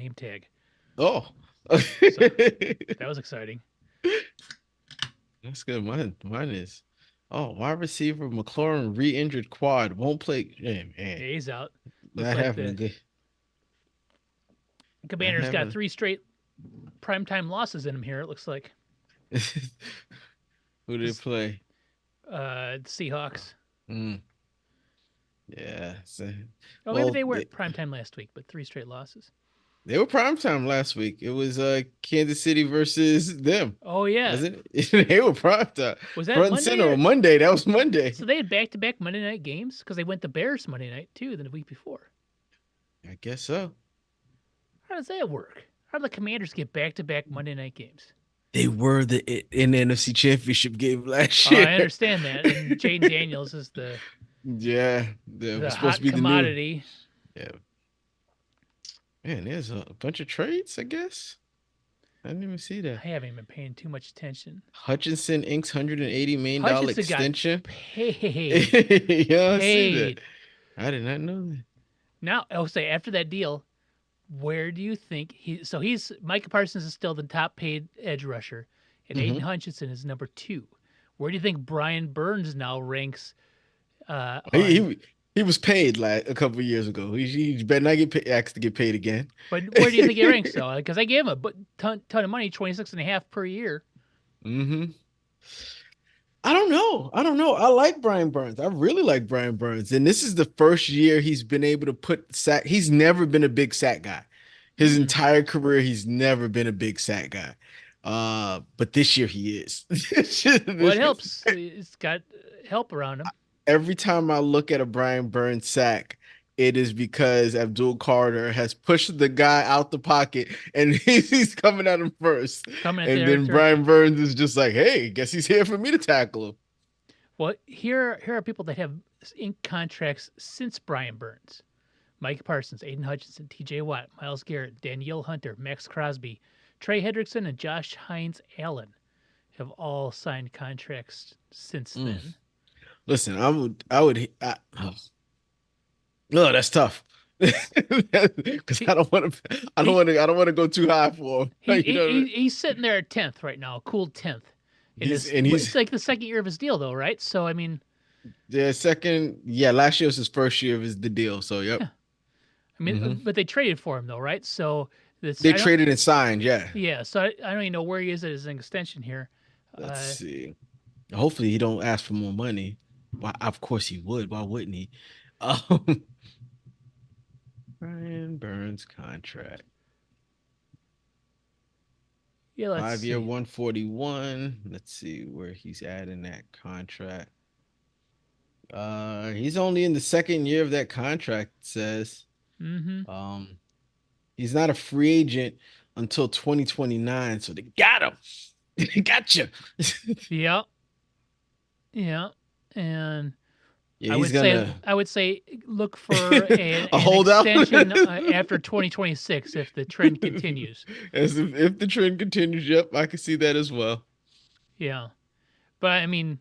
name tag. Oh, So that was exciting. that's good. Mine is. Oh, wide receiver McLaurin re-injured quad won't play. Yeah, man, Yeah, he's out. Looks that like the happened. That Commanders got happened. three straight primetime losses in him here. It looks like Who did it this play? Seahawks. Mm, yeah. Oh, maybe Well, they weren't primetime last week, but three straight losses. they were primetime last week. It was Kansas City versus them, Oh yeah, wasn't it? They were primetime. was that Front and Monday center or on Monday. That was so Monday. they had back-to-back Monday night games because they went the Bears Monday night too than the week before. I guess so. How does that work? How do the Commanders get back-to-back Monday night games? They were in the NFC Championship game last Oh, I year. understand that. And Jaden Daniels is Yeah, that was the supposed to hot be the new. commodity. Yeah, man, there's a bunch of trades, I guess. I didn't even see I that. haven't been paying too much attention. Hutchinson inks $180 million Hutchinson got extension. paid. Yeah, I see that. Paid. I did not know that. Now, I'll say after that deal, where do you think he's Micah Parsons is still the top paid edge rusher, and Aiden Hmm. Hutchinson is number two. Where do you think Brian Burns now ranks He, on? he was paid like a couple of years ago. He better not asked to get paid again. But where do you think he ranks though? Because I gave him a ton of money, 26.5 per year. Hmm. I don't know. I don't know. I like Brian Burns. I really like Brian Burns. And this is the first year he's been able to put sack. He's never been a big sack guy. His Mm-mm. entire career, he's never been a big sack guy. But this year he is. Well, it helps. It's got help around him. Every time I look at a Brian Burns sack, it is because Abdul Carter has pushed the guy out the pocket and he's coming at him first. Coming at And their then Brian Burns is just like, hey, guess he's here for me to tackle him. Well, here are people that have ink contracts since Brian Burns. Mike Parsons, Aiden Hutchinson, T.J. Watt, Miles Garrett, Danielle Hunter, Max Crosby, Trey Hendrickson, and Josh Hines Allen have all signed contracts since Mm. then. Listen, oh, no, that's tough. Because I don't want to go too high for him. You know, He's sitting there at 10th right now, a cool 10th. he's It's like the second year of his deal, though, right? So, I mean, the second. Yeah, last year was his first year of the deal. So, yep. yeah. I mean, Hmm. but they traded for him, though, right? So, They traded and signed. Yeah. yeah, so I don't even know where he is at his extension here. Let's Uh, see. Hopefully, he don't ask for more money. Why? Of course he would. Why wouldn't he? Um, Brian Burns contract. yeah, let's 5 year, see. 141. Let's see where he's at in that contract. He's only in the second year of that contract, it says. Mm-hmm. Um, he's not a free agent until 2029, so they got him. They got you. Yeah, yeah, and Yeah, he's gonna I would say look for an holdout extension after 2026 if the trend continues. as if the trend continues. Yep, I can see that as well. Yeah, but I mean,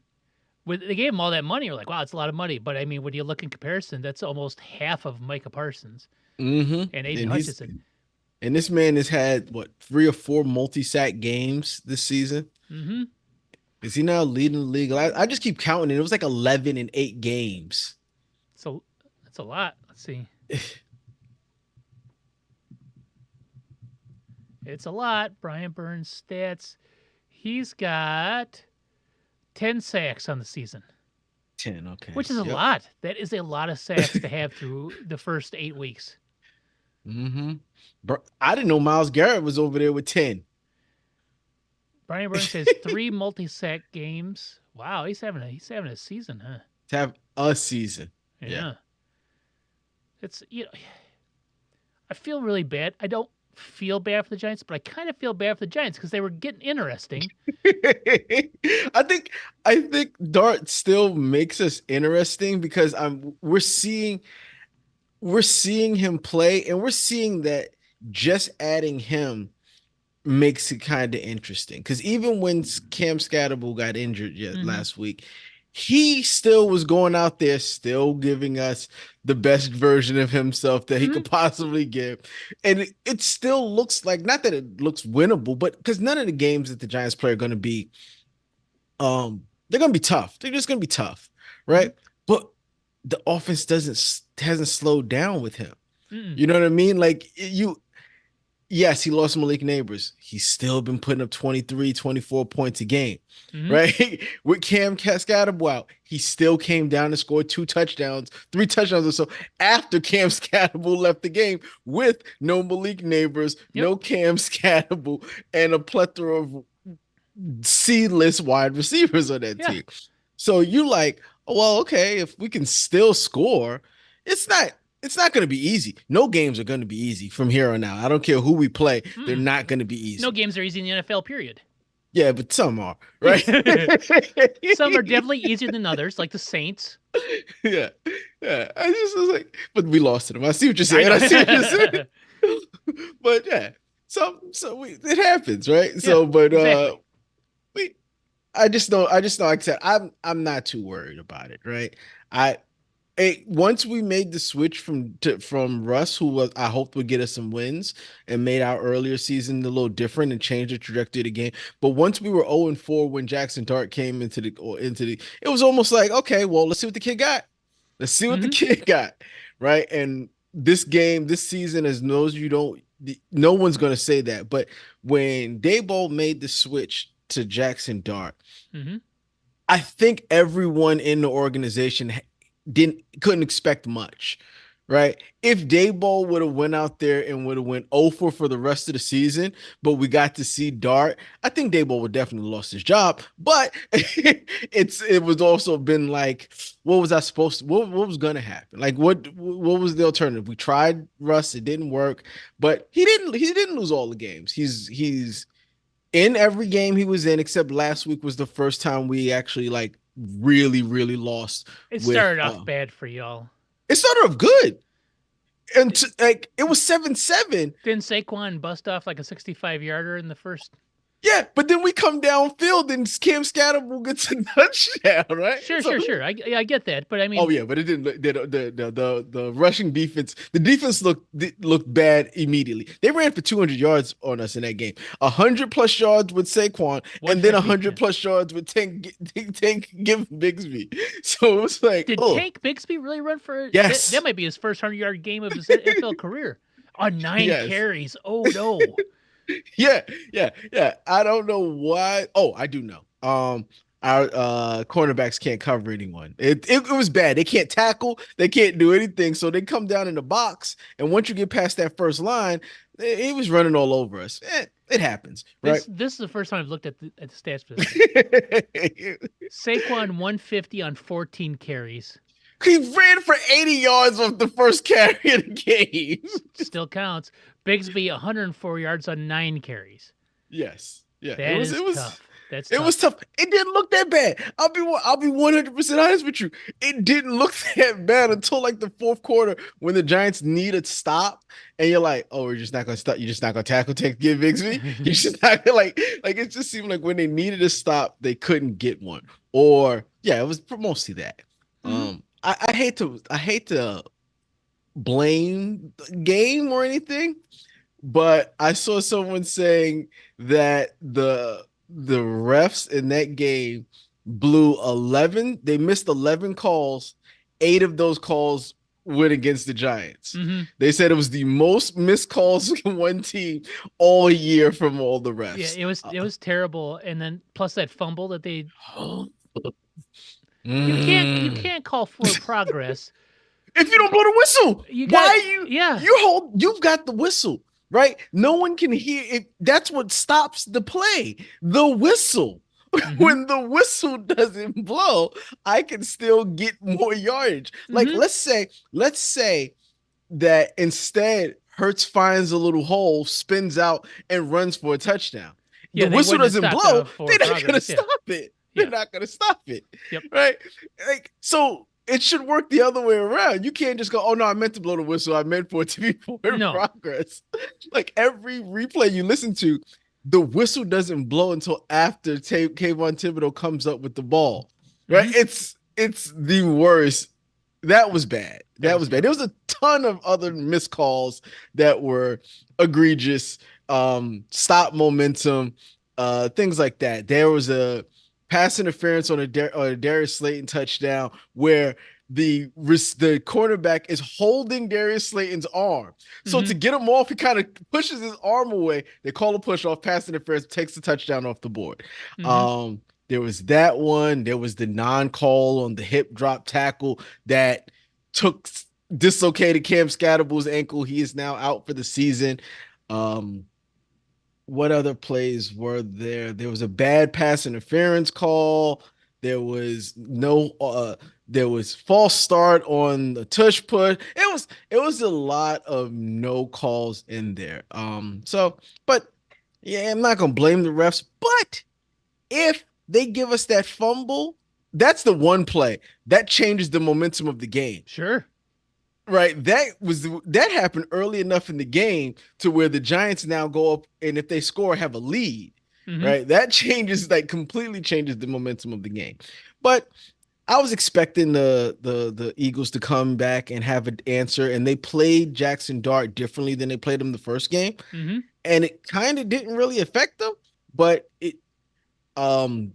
they gave him all that money. You're like, wow, it's a lot of money. But I mean, when you look in comparison, that's almost half of Micah Parsons and Aiden And Hutchinson. this man has had what 3 or 4 multi-sack games this season. Mm-hmm. Is he now leading the league? I just keep counting it. It was like 11 in 8 games. So that's a lot. Let's see. It's a lot. Brian Burns stats. He's got 10 sacks on the season, 10, okay. which is a Yep. lot. That is a lot of sacks to have through the first 8 weeks. Mm-hmm. I didn't know Miles Garrett was over there with 10. Brian Burns has 3 multi-sack games. Wow, he's having a season, huh? To have a season. Yeah. It's I feel really bad. I don't feel bad for the Giants, but I kind of feel bad for the Giants because they were getting interesting. I think Dart still makes us interesting because we're seeing him play, and we're seeing that just adding him makes it kind of interesting. Because even when Cam Scatterbull got injured Mm-hmm. last week, he still was going out there, still giving us the best version of himself that he Hmm. could possibly give. And it still looks like, not that it looks winnable, but because none of the games that the Giants play are going to be, they're going to be tough. They're just going to be tough, Hmm. right? But the offense hasn't slowed down with him. Mm-mm. You know what I mean? Like yes, he lost Malik Neighbors. He's still been putting up 23, 24 points a game, Hmm. right? With Cam Scatterbo out, he still came down and scored 2 touchdowns, 3 touchdowns or so after Cam Scatterbo left the game with no Malik Neighbors, Yep. no Cam Scatterbo, and a plethora of C-list wide receivers on that Yeah. team. So you like, oh, well, okay, if we can still score, it's not it's not going to be easy. No games are going to be easy from here on out. I don't care who we play; they're Mm-mm. not going to be No easy. games are easy in the NFL, period. Yeah, but some are, right? Some are definitely easier than others, like the Saints. Yeah, yeah. I just was like, but we lost to them. I see what you're I saying. I see what you're know. saying. But yeah, it happens, right? Yeah, So, but exactly. we I just know, like I said, I'm not too worried about it, right? I once we made the switch from Russ, who was I hoped would get us some wins and made our earlier season a little different and changed the trajectory of the game. But once we were 0-4 when Jackson Dart came into the, it was almost like, okay, well, let's see what the kid got. Let's see what the Hmm. kid got, right? And this season, as knows you don't, no one's gonna say that. But when Daboll made the switch to Jackson Dart, Hmm. I think everyone in the organization couldn't expect much, right? If Dayball would have went out there and would have went 0 for the rest of the season, but we got to see Dart, I think Dayball would definitely lost his job. But it was also been like, what was I supposed to? What was gonna happen? Like what was the alternative? We tried Russ, it didn't work, but he didn't lose all the games. He's in every game he was in, except last week was the first time we actually like really lost It with started off bad for y'all. it started off good. And like it was 7-7. Didn't Saquon bust off like a 65-yarder in the first? Yeah, but then we come downfield and Cam Scatterable gets a touchdown, right? Sure, So sure, sure. I get that, but I oh mean, yeah, but it didn't look the rushing defense. The defense looked bad immediately. They ran for 200 yards on us in that game. 100+ yards with Saquon, and then 150. 100+ yards with Tank give Bigsby. So it was like, Did oh Tank Bixby really run for that? That yes, might be his first 100-yard game of his NFL career. On 9 carries. Oh no. yeah, yeah. I don't know why. Oh, I do know. Our cornerbacks can't cover anyone. It was bad. They can't tackle. They can't do anything. So they come down in the box, and once you get past that first line, he was running all over us. It happens, right? This is the first time I've looked at the stats for this game. Saquon 150 on 14 carries. He ran for 80 yards off the first carry of the game. Still counts. Bigsby 104 yards on 9 carries. Yes. Yeah. That is tough. That's It tough. was tough. It didn't look that bad. I'll be 100% honest with you. It didn't look that bad until like the fourth quarter when the Giants need a stop, and you're like, oh, we're just not gonna stop. You're just not gonna tackle, give Bigsby. You're just not gonna like it just seemed like when they needed a stop, they couldn't get one. Or yeah, it was mostly that. Mhm. I hate to blame the game or anything, but I saw someone saying that the refs in that game blew 11. They missed 11 calls. 8 of those calls went against the Giants. Mhm. They said it was the most missed calls in one team all year from all the Yeah, refs. it was terrible. And then plus that fumble that they you Mm. can't call forward progress. If you don't blow the whistle, You got why yeah. you've got the whistle, right? No one can hear it. That's what stops the play. The whistle. Mhm. When the whistle doesn't blow, I can still get more yardage. Like Mhm. let's say that instead Hertz finds a little hole, spins out, and runs for a touchdown. The Yeah, they whistle wouldn't have doesn't stopped blow, they're forward not gonna progress. Yeah. stop it. They're Yeah. not gonna stop it. Yep. Right? Like so it should work the other way around. You can't just go, oh no, I meant to blow the whistle. I meant for it to be forward No. progress. Like every replay you listen to, the whistle doesn't blow until after Kayvon Thibodeau comes up with the ball. right? Mm-hmm. It's the worst. That was bad. That That was was bad. There terrible. was a ton of other missed calls that were egregious. Stop momentum, things like that. There was a pass interference on a Darius Slayton touchdown where the cornerback is holding Darius Slayton's arm. So Mm-hmm. to get him off, he kind of pushes his arm away. They call a push off, pass interference, takes the touchdown off the board. Mm-hmm. There was that one. There was the non-call on the hip drop tackle that took dislocated Cam Scatterble's ankle. He is now out for the season. Um, what other plays were there? There was a bad pass interference call. There was no there was false start on the tush push. It was a lot of no calls in there. But yeah, I'm not gonna blame the refs, but if they give us that fumble, that's the one play that changes the momentum of the game. Sure. Right. That happened early enough in the game to where the Giants now go up and if they score, have a lead. Mm-hmm. Right. That changes, like completely changes the momentum of the game. But I was expecting the Eagles to come back and have an answer, and they played Jackson Dart differently than they played him the first game, Mm-hmm. and it kind of didn't really affect them, but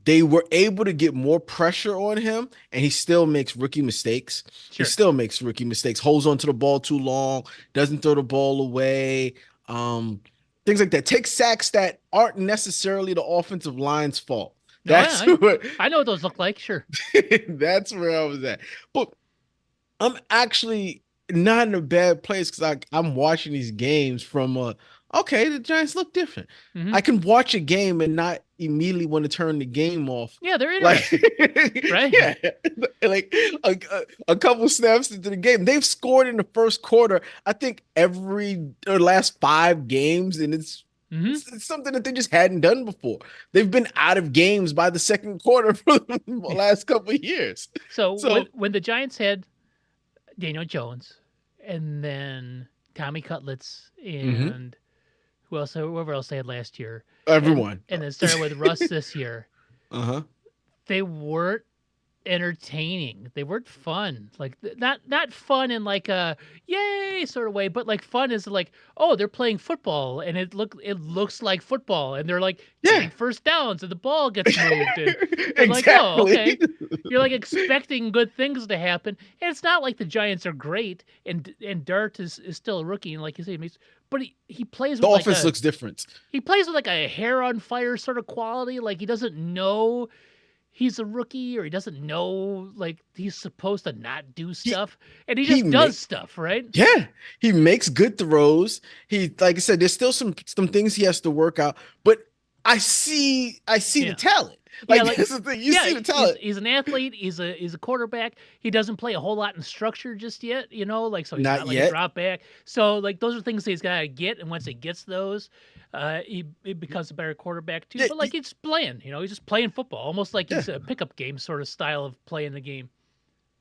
they were able to get more pressure on him, and he still makes rookie mistakes. He Sure. still makes rookie mistakes, holds onto the ball too long, doesn't throw the ball away, um, things like that. Take sacks that aren't necessarily the offensive line's fault. No, yeah, That's what I know what those look like. Sure. that's where I was at. But I'm actually not in a bad place because I'm watching these games from okay, the Giants look different. Mm-hmm. I can watch a game and not immediately want to turn the game off. Yeah, they're Like, interesting, right? yeah, like a couple snaps into the game, they've scored in the first quarter. I think every or last 5 games, and it's Mm-hmm. it's something that they just hadn't done before. They've been out of games by the second quarter for the last couple of years. So So when the Giants had Daniel Jones and then Tommy Cutlets mhm, and whoever else they had last year, everyone. and then started with Russ this year, Uh-huh. they weren't entertaining. They weren't fun. Like not fun in like a yay sort of way, but like fun is like, oh, they're playing football and it looks like football and they're like Yeah. getting first downs and the ball gets moved and like, oh, okay. Exactly. You're like expecting good things to happen. And it's not like the Giants are great and Dart is still a rookie and like you say, but he plays The with like offense looks different. a hair on fire sort of quality. Like he doesn't know he's a rookie or he doesn't know like he's supposed to not do He stuff and he he just does make stuff, right? Yeah, he makes good throws. He, like I said, there's still some things he has to work out, but I see the Yeah. talent. Yeah, Like like that's the thing. You yeah, see the talent. he's an athlete, he's a quarterback. He doesn't play a whole lot in structure just yet, like so he's Not not like a yet. drop back. So like those are things he's got to get and once he gets those, he becomes a better quarterback too. Yeah, But like he's playing, he's just playing football, almost like yeah, he's a pickup game sort of style of playing the game.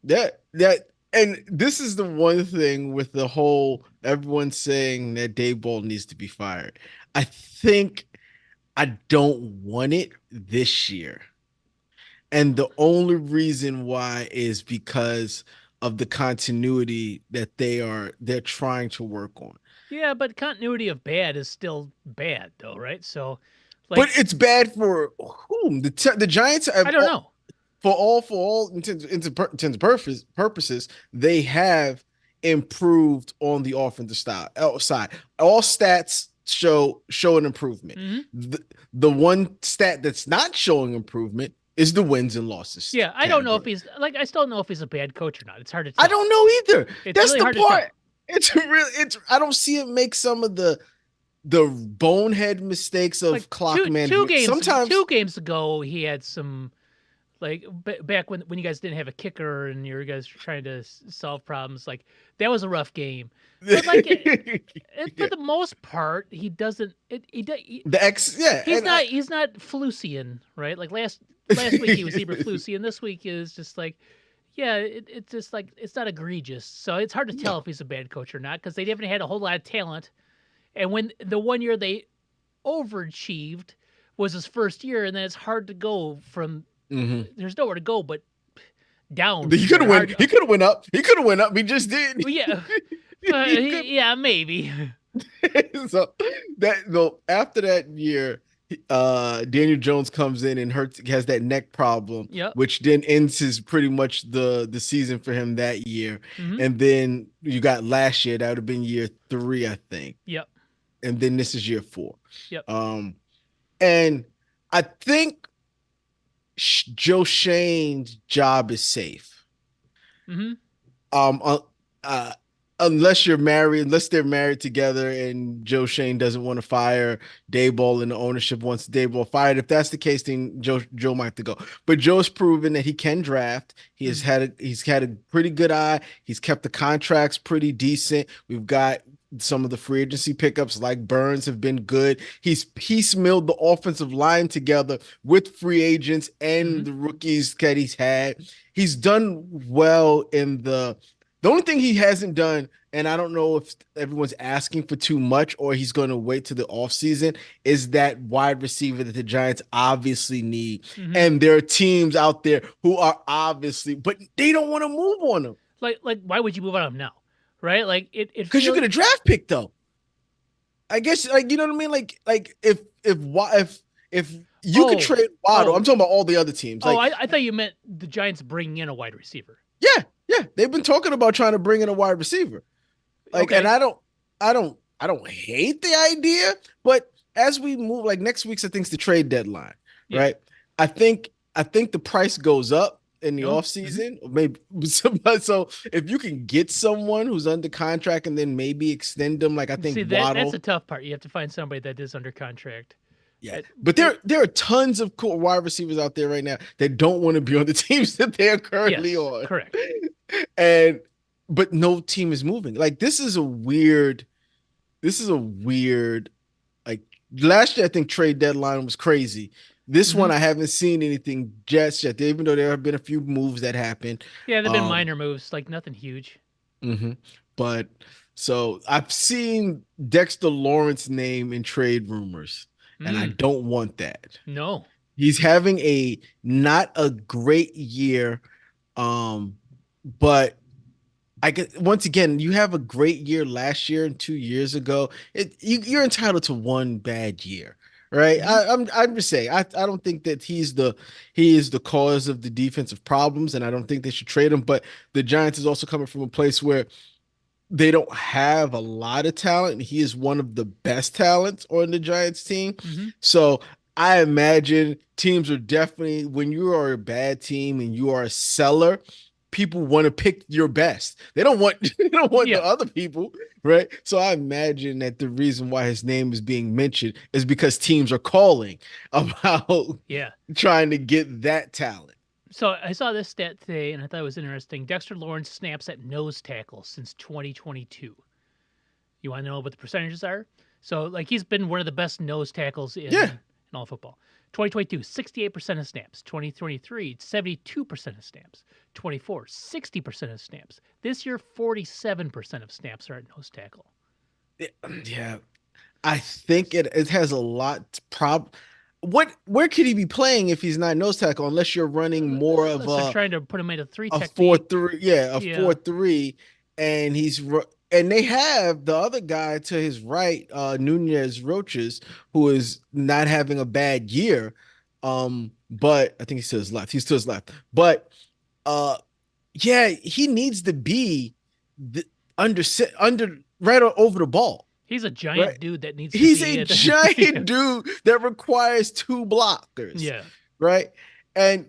that. And this is the one thing with the whole everyone saying that Dave Ball needs to be fired. I think I don't want it this year. And the only reason why is because of the continuity that they're trying to work on. Yeah, but continuity of bad is still bad though, right? So But like it's bad for whom? The Giants I have don't know. for all intents and purposes, they have improved on the offensive side. All stats show an improvement. Hmm. The one stat that's not showing improvement is the wins and losses Yeah, I don't know if category. he's like I still don't know if he's a bad coach or not. It's hard to I tell. don't know either. It's That's really the hard to part. tell. It's I don't see it make some of the bonehead mistakes Like of clock two management. games Sometimes 2 games ago, he had some like back when you guys didn't have a kicker and you guys were trying to solve problems. Like that was a rough game, but like for yeah. the most part, he doesn't. The X, yeah, He's and not Flucian, right? Like last week he was Flucian. This week is just like. Yeah, it's just like it's not egregious, so it's hard to tell no. if he's a bad coach or not because they haven't had a whole lot of talent. And when the one year they overachieved was his first year, and then it's hard to go from Hmm. there's nowhere to go but down He from could there. have went. Hard. He could have went up. He could have went up. He just did. Well, yeah, He could. yeah, maybe. So that though after that year, Daniel Jones comes in and has that neck problem, Yep. which then ends his pretty much the season for him that year. Hmm. And then you got last year, that would have been year 3, I think. Yep. And then this is year 4. Yep. And I think Joe Shane's job is safe. Hmm. Um, uh, uh, unless they're married together and Joe Shane doesn't want to fire Daboll and the ownership wants Daboll fired. If that's the case, then Joe might have to go. But Joe's proven that he can draft. He's had a pretty good eye. He's kept the contracts pretty decent. We've got some of the free agency pickups like Burns have been good. He's piecemealed the offensive line together with free agents and the rookies that he's had. He's done well in the only thing he hasn't done, and I don't know if everyone's asking for too much or he's going to wait to the offseason, is that wide receiver that the Giants obviously need. Hmm. And there are teams out there who are obviously, but they don't want to move on him. Like, why would you move on him now? Right? Like, it Because you get a draft pick, though. I guess, like, you know what I mean? Like if you could trade Waddle, I'm talking about all the other teams. Like, I thought you meant the Giants bringing in a wide receiver. Yeah, they've been talking about trying to bring in a wide receiver. Like, Okay. and I don't hate the idea, but as we move, like next week's, I think, is the trade deadline, right? I think the price goes up in the offseason, maybe. So if you can get someone who's under contract and then maybe extend them, like I think Waddle, that's the tough part. You have to find somebody that is under contract. Yeah, but there are tons of cool wide receivers out there right now that don't want to be on the teams that they are currently on. Correct. But no team is moving. Like this is a weird. Like last year, I think trade deadline was crazy. This one, I haven't seen anything just yet. Even though there have been a few moves that happened. Yeah, there've been minor moves, like nothing huge. But so I've seen Dexter Lawrence name in trade rumors. And I don't want that. No. He's having not a great year. But once again, you have a great year last year and 2 years ago. You're entitled to one bad year, right? I'm just saying, I don't think that he is the cause of the defensive problems, and I don't think they should trade him. But the Giants is also coming from a place where they don't have a lot of talent, and he is one of the best talents on the Giants team. So I imagine teams are definitely, when you are a bad team and you are a seller, people want to pick your best. They don't want the other people, right? So I imagine that the reason why his name is being mentioned is because teams are calling about trying to get that talent. So I saw this stat today, and I thought it was interesting. Dexter Lawrence snaps at nose tackle since 2022. You want to know what the percentages are? So, like, he's been one of the best nose tackles in all football. 2022, 68% of snaps. 2023, 72% of snaps. 24, 60% of snaps. This year, 47% of snaps are at nose tackle. Yeah, I think it has a lot where could he be playing if he's not nose tackle unless you're running more of trying to put him in a 3 technique. 4-3, 4-3, and they have the other guy to his right, Nunez Roches, who is not having a bad year. But I think he's to his left. He's to his left. But he needs to be under right over the ball. He's a giant dude that needs to He's a giant dude that requires 2 blockers. Yeah. Right. And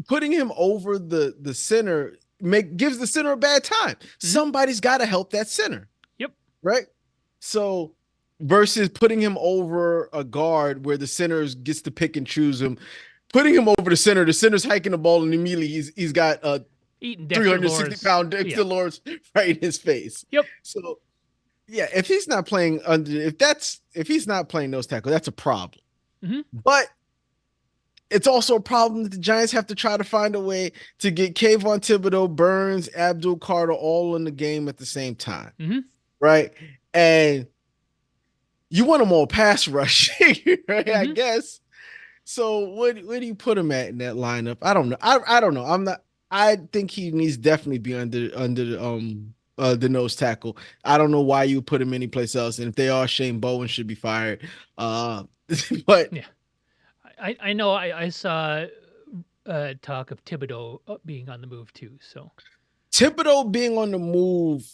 putting him over the center gives the center a bad time. Somebody's got to help that center. Yep. Right. So versus putting him over a guard where the center gets to pick and choose him, putting him over the center's hiking the ball and immediately he's got a 360-pound Dexter Lawrence right in his face. Yep. So yeah, if he's not playing if he's not playing nose tackle, that's a problem. But it's also a problem that the Giants have to try to find a way to get Kayvon Thibodeau, Burns, Abdul Carter all in the game at the same time. Right? And you want them all pass rushing, right? I guess. So where do you put him at in that lineup? I don't know. I don't know. I think he needs definitely be under the nose tackle. I don't know why you put him anyplace else. And if they are, Shane Bowen should be fired. Uh, but Yeah, I know. I saw talk of Thibodeau being on the move too. So Thibodeau being on the move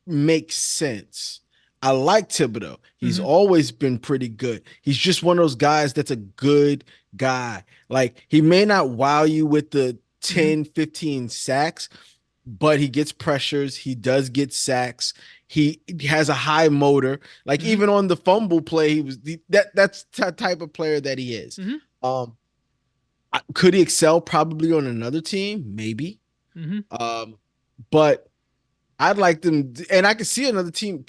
makes sense. I like Thibodeau. He's hmm always been pretty good. He's just one of those guys that's a good guy. Like he may not wow you with the hmm 10, 15 sacks, but he gets pressures. He does get sacks. He has a high motor. Like hmm even on the fumble play, he was that's the type of player that he is. hmm Um, could he excel probably on another team? Maybe. hmm Um, but I'd like them, and I could see another team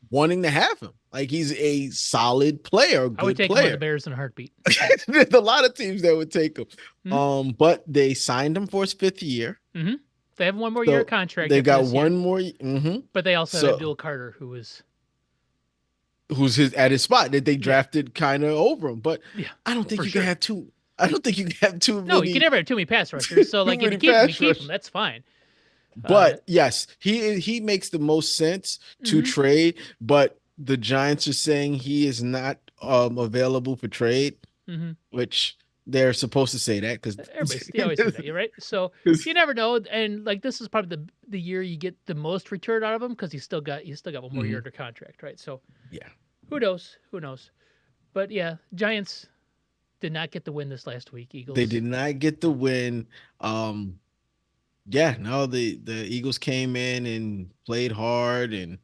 wanting to have him. Like he's a solid player, a I would good take him on the player. Bears in a heartbeat. There's a lot of teams that would take him. hmm But they signed him for his 5th year, hmm They have one more year so contract they after got this year, one more. Mm-hmm. but they also have So Abdul Carter, who was who's his at his spot that they yeah, drafted kind of over him? But yeah, I don't think for you can sure. have two. I don't think you can have too No, you can many never have too many pass rushers. So too like if you many keep him, you pass keep him. rush. That's fine. Uh, But yes, he makes the most sense to hmm trade. But the Giants are saying he is not available for trade, hmm which they're supposed to say that because They always say that, you're right. So you never know, and like this is probably the year you get the most return out of him because he's still got one more year Mhm. under contract, right? So Yeah, who knows? Who knows? But yeah, Giants did not get the win this last week. they Eagles. did not get the win. Um, yeah, no, the Eagles came in and played hard and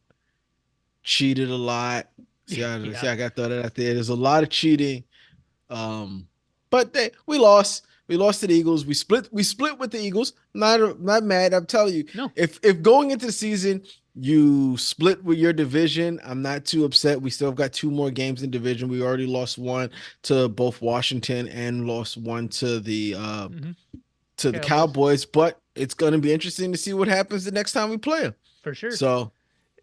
cheated a lot. Yeah. See, I got that out there. There's a lot of cheating. But we lost. We lost to the Eagles. We split with the Eagles. Not mad. I'm telling you, No. if going into the season you split with your division, I'm not too upset. We still have got two more games in division. We already lost one to both Washington and lost one hmm to the Cowboys Cowboys. But it's going to be interesting to see what happens the next time we play them. for sure. So,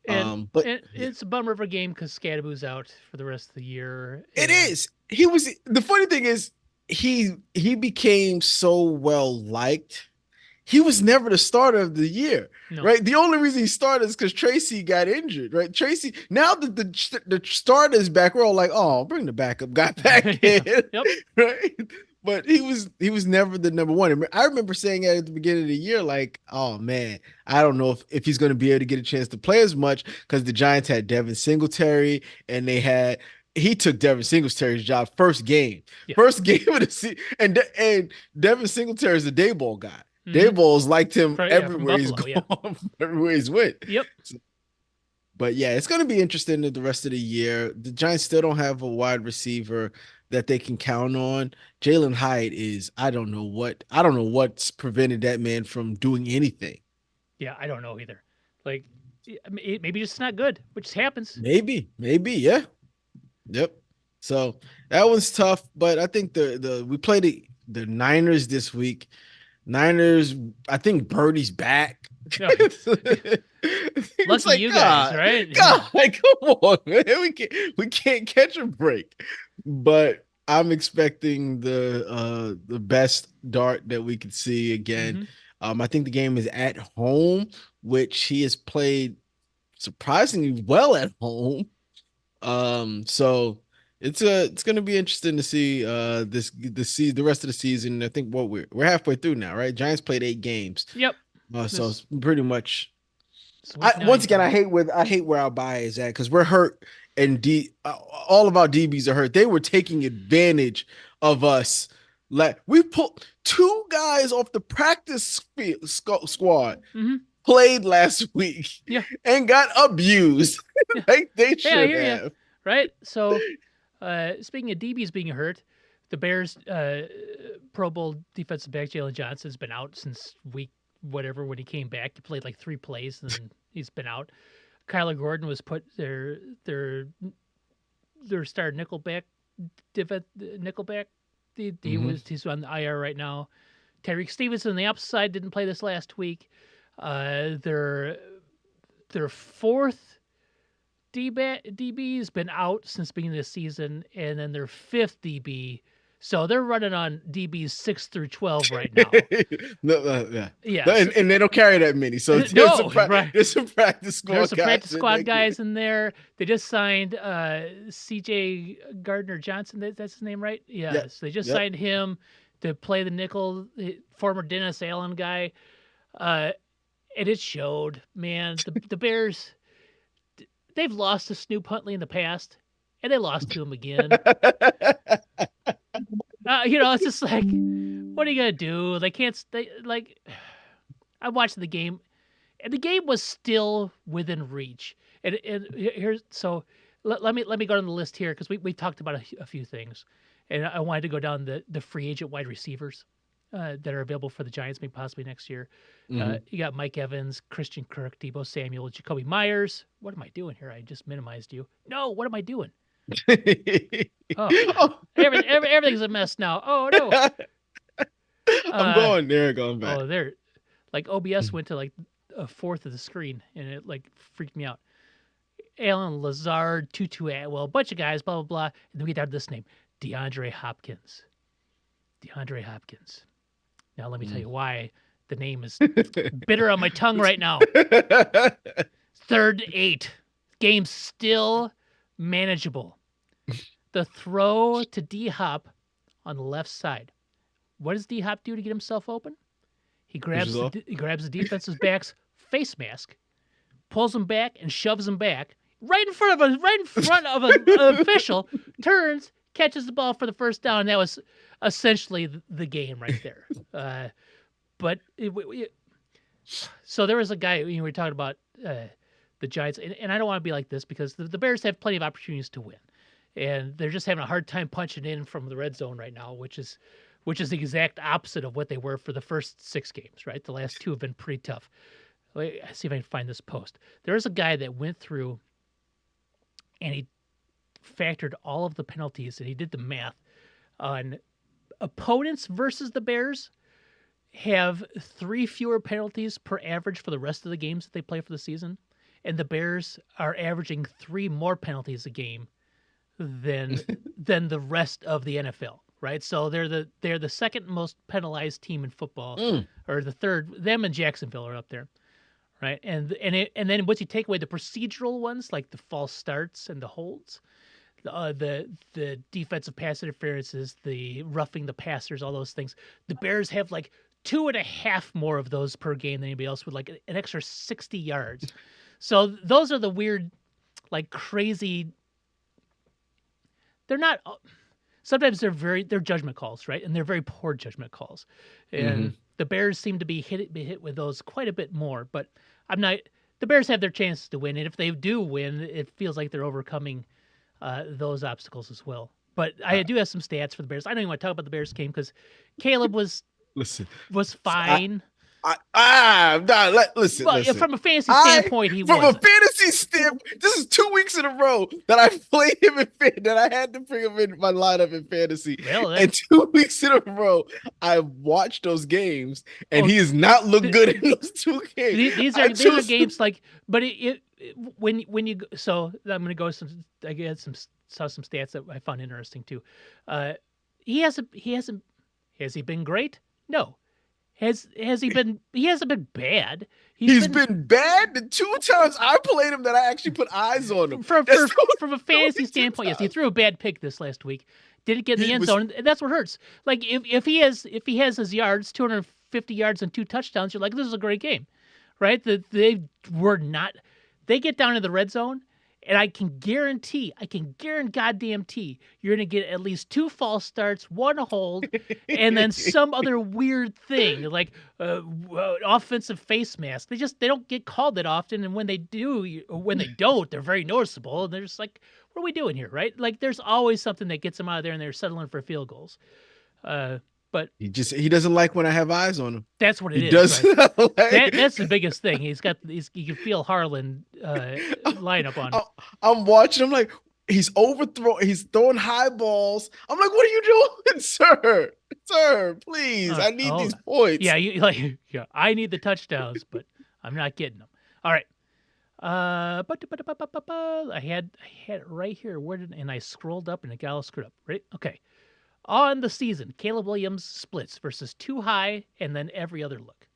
And but and yeah. it's a bummer of a game because Scadaboo's out for the rest of the year. It And is. He was the funny thing is he became so well liked. He was never the starter of the year, no. right? The only reason he started is because Tracy got injured, right? Tracy, now that the starter is back, we're all like, oh, bring the backup guy back Yeah. in, Yep. right? But he was never the number one. I remember saying at the beginning of the year, like, oh man, I don't know if he's going to be able to get a chance to play as much because the Giants had Devin Singletary and he took Devin Singletary's job Yeah. first game of the season, and Devin Singletary is a day ball guy. hmm Dayball's liked him From everywhere he's Buffalo. Yeah. gone, everywhere he's went. Yep. But yeah, it's going to be interesting the rest of the year. The Giants still don't have a wide receiver that they can count on. Jalen Hyatt is, I don't know what's prevented that man from doing anything. Yeah. I don't know either. Like maybe just not good, which happens. Maybe, yeah. Yep. So that was tough, but I think we played the Niners this week. Niners, I think Birdie's back. No, It's lucky like you guys, right? God, like, come on, man. We can't catch a break. But I'm expecting the best dart that we could see again. hmm I think the game is at home, which he has played surprisingly well at home. So it's gonna be interesting to see the rest of the season. I think what we're halfway through now, right? Giants played 8 games, Yep. so This it's pretty much. it's week Once 9 again, for him. I hate where our buy is at because we're hurt and all of our DBs are hurt. They were taking advantage of us. Like we pulled two guys off the practice squad hmm played last week Yeah. and got abused Yeah. like they Hey, I should hear you. have. Right. So, speaking of DBs being hurt, the Bears Pro Bowl defensive back Jalen Johnson's been out since week whatever when he came back. He played like 3 plays and then he's been out. Kyler Gordon was put their star nickelback. Mhm. He's on the IR right now. Tyreek Stevenson on the opposite side didn't play this last week. Their fourth DB has been out since the beginning of the season, and then their fifth DB So they're running on DBs 6 through 12 right now. No, yeah. Yeah. No, and they don't carry that many. So No, right. there's some practice There's squad some guys practice in squad there. guys in there. They just signed C.J. Gardner Johnson. That's his name, right? Yeah. Yep. So they just Yep. signed him to play the nickel, former Dennis Allen guy. And it showed, man. The Bears, they've lost to Snoop Huntley in the past, and they lost to him again. It's just like, what are you gonna do? They can't. I watched the game, and the game was still within reach. And here's so let me go down the list here because we talked about a few things, and I wanted to go down the free agent wide receivers that are available for the Giants, maybe possibly next year. You got Mike Evans, Christian Kirk, Debo Samuel, Jacoby Myers. What am I doing here? I just minimized you. No, what am I doing? Oh, everything's a mess now. Oh no. I'm going there, going back. Oh, there, like OBS went to like a fourth of the screen, and it like freaked me out. Alan Lazard, Tutu Atwell, a bunch of guys, blah blah blah, and then we got this name, DeAndre Hopkins. DeAndre Hopkins. Now let me tell you why the name is bitter on my tongue right now. 3rd and 8, game still manageable. The throw to D Hop on the left side. What does D Hop do to get himself open? He grabs the defensive back's face mask, pulls him back, and shoves him back right in front of an official. Turns, catches the ball for the first down. That was essentially the game right there. So there was a guy we were talking about the Giants, and I don't want to be like this because the Bears have plenty of opportunities to win, and they're just having a hard time punching in from the red zone right now, which is the exact opposite of what they were for the first 6 games, right? The last 2 have been pretty tough. Let's see if I can find this post. There was a guy that went through and he factored all of the penalties and he did the math on opponents versus the Bears have 3 fewer penalties per average for the rest of the games that they play for the season. And the Bears are averaging 3 more penalties a game than the rest of the NFL. Right, so they're the second most penalized team in football, or the third. Them and Jacksonville are up there, right? And then once you take away the procedural ones like the false starts and the holds, the defensive pass interferences, the roughing the passers, all those things, the Bears have like 2.5 more of those per game than anybody else with like an extra 60 yards. So those are the weird, like crazy. They're not. Sometimes they're judgment calls, right? And they're very poor judgment calls. And the Bears seem to be hit with those quite a bit more. But the Bears have their chances to win. And if they do win, it feels like they're overcoming those obstacles as well. But I do have some stats for the Bears. I don't even want to talk about the Bears game because Caleb was fine. Listen. From a fantasy standpoint, from a fantasy standpoint, this is 2 weeks in a row that I played him that I had to bring him in my lineup in fantasy. Really? And 2 weeks in a row, I've watched those games, and he has not looked good in those 2 games. These are games like, but when you so I'm gonna go saw some stats that I found interesting too. Has he been great? No. Has he been? He hasn't been bad. He's been bad the 2 times I played him that I actually put eyes on him. From a fantasy standpoint, yes, he threw a bad pick this last week. Didn't get in the end zone, and that's what hurts. Like if he has his yards, 250 yards and 2 touchdowns, you're like, this is a great game, right? They were not. They get down in the red zone. And I can guarantee, goddamn you're going to get at least 2 false starts, 1 hold, and then some other weird thing like offensive face mask. They don't get called that often, and when they do, or when they don't, they're very noticeable. And they're just like, what are we doing here, right? Like there's always something that gets them out of there, and they're settling for field goals. But he doesn't like when I have eyes on him. That's what it is. Does right? That's the biggest thing. You can feel Harland lineup on him. I'm watching. I'm like, he's throwing high balls. I'm like, what are you doing, sir? Sir, please, I need these points. Yeah, I need the touchdowns, but I'm not getting them. All right. I had it right here. And I scrolled up and it got all screwed up. Right? Okay. On the season, Caleb Williams splits versus two high and then every other look.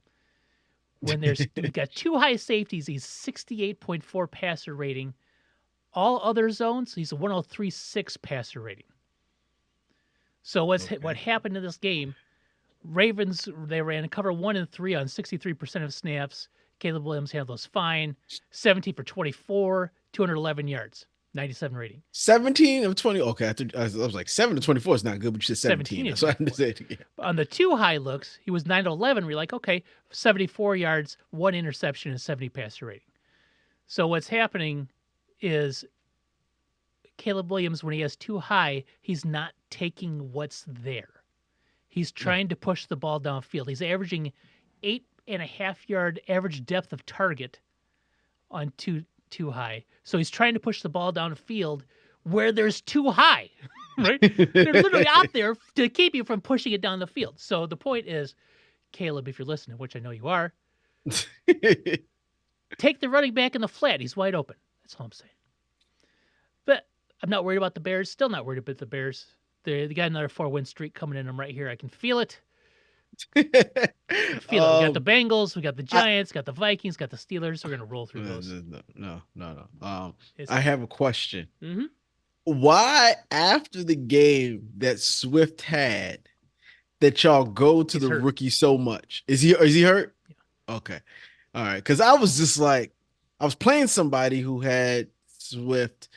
When we've got two high safeties, he's 68.4 passer rating. All other zones, he's a 103.6 passer rating. So what happened in this game? Ravens, they ran cover 1 and 3 on 63% of snaps. Caleb Williams handled those fine. 17 for 24, 211 yards, 97 rating. 17 of 20. Okay, I was like 7 to 24 is not good, but you said 17. That's what I understand. Yeah. On the two high looks, he was 9 to 11. We're like, okay, 74 yards, 1 interception, and 70 passer rating. So what's happening is Caleb Williams, when he has two high, he's not taking what's there. He's trying to push the ball downfield. He's averaging 8.5 yard average depth of target on too high. So he's trying to push the ball downfield where there's too high, right? They're literally out there to keep you from pushing it down the field. So the point is, Caleb, if you're listening, which I know you are, take the running back in the flat. He's wide open. That's all I'm saying. But I'm not worried about the Bears. Still not worried about the Bears. They got another 4-win streak coming in them right here. I can feel it. We got the Bengals, we got the Giants, got the Vikings, got the Steelers. We're gonna roll through those. No. I have a question. Mm-hmm. Why, after the game that Swift had, that y'all go to the rookie so much? Is he hurt? Yeah. Okay, all right. Because I was just like, I was playing somebody who had Swift,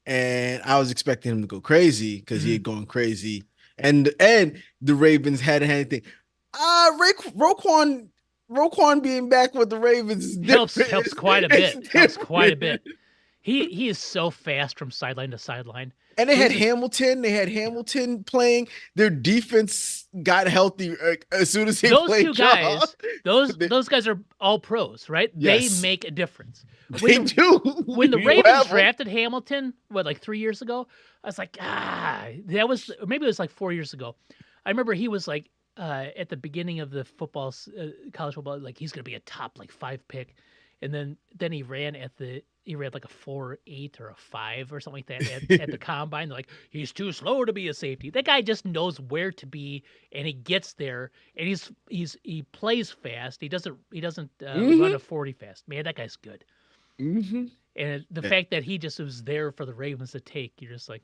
and I was expecting him to go crazy because he had gone crazy, and the Ravens hadn't had anything. Roquan being back with the Ravens is helps quite a bit. Helps quite a bit. He is so fast from sideline to sideline. And they had Hamilton playing. Their defense got healthy as soon as he played. Those two guys, those guys are all pros, right? Yes. They make a difference. They do. When the Ravens drafted Hamilton, like 3 years ago, I was like, that was, maybe it was like 4 years ago. I remember he was like, at the beginning of the college football, like he's going to be a top 5 pick. And then he ran like a 4.8 or a 5 or something like that at the combine. They're like, he's too slow to be a safety. That guy just knows where to be, and he gets there, and he plays fast. He doesn't run a 40 fast. Man, that guy's good. Mm-hmm. And the fact that he just was there for the Ravens to take, you're just like,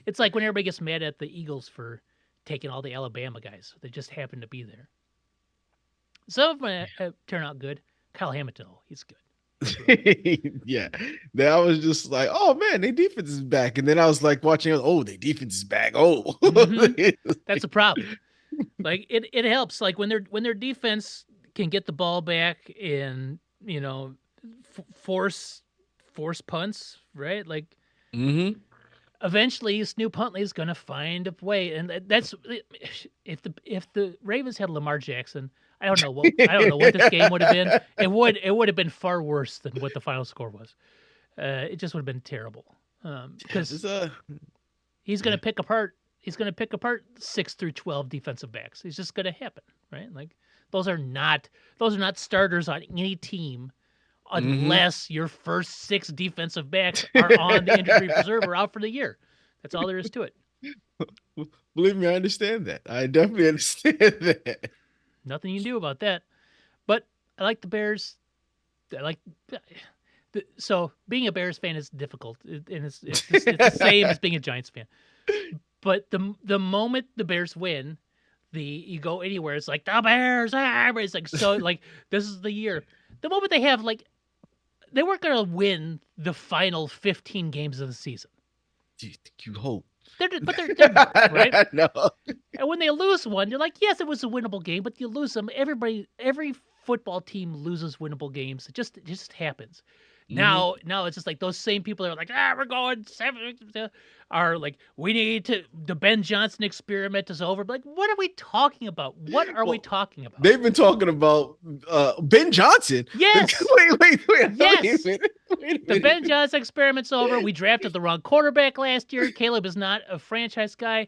it's like when everybody gets mad at the Eagles for taking all the Alabama guys. They just happen to be there. Some of them turn out good. Kyle Hamilton, he's good. Yeah. Then I was just like, oh man, their defense is back. And then I was like watching, their defense is back. That's a problem. Like it helps. Like when their defense can get the ball back and force punts, right? Like eventually Snoop Huntley is going to find a way, and that's if the Ravens had Lamar Jackson. I don't know what this game would have been. It would have been far worse than what the final score was. It just would have been terrible because he's going to pick apart. He's going to pick apart 6 through 12 defensive backs. It's just going to happen, right? Like those are not starters on any team unless your first 6 defensive backs are on the injury reserve or out for the year. That's all there is to it. Believe me, I understand that. I definitely understand that. Nothing you can do about that. But I like the Bears. So being a Bears fan is difficult, and it's the same as being a Giants fan. But the moment the Bears win, you go anywhere, it's like the Bears. It's like so like this is the year. The moment they have they weren't going to win the final 15 games of the season. You hope. They're not, right? No. And when they lose one, you're like, yes, it was a winnable game, but you lose them. Every football team loses winnable games. It just happens. Now it's just like those same people are like, we're going 7, are like, we need the Ben Johnson experiment is over. But like, what are we talking about? What are we talking about? They've been talking about Ben Johnson. Yes. Wait. Yes. The Ben Johnson experiment's over. We drafted the wrong quarterback last year. Caleb is not a franchise guy.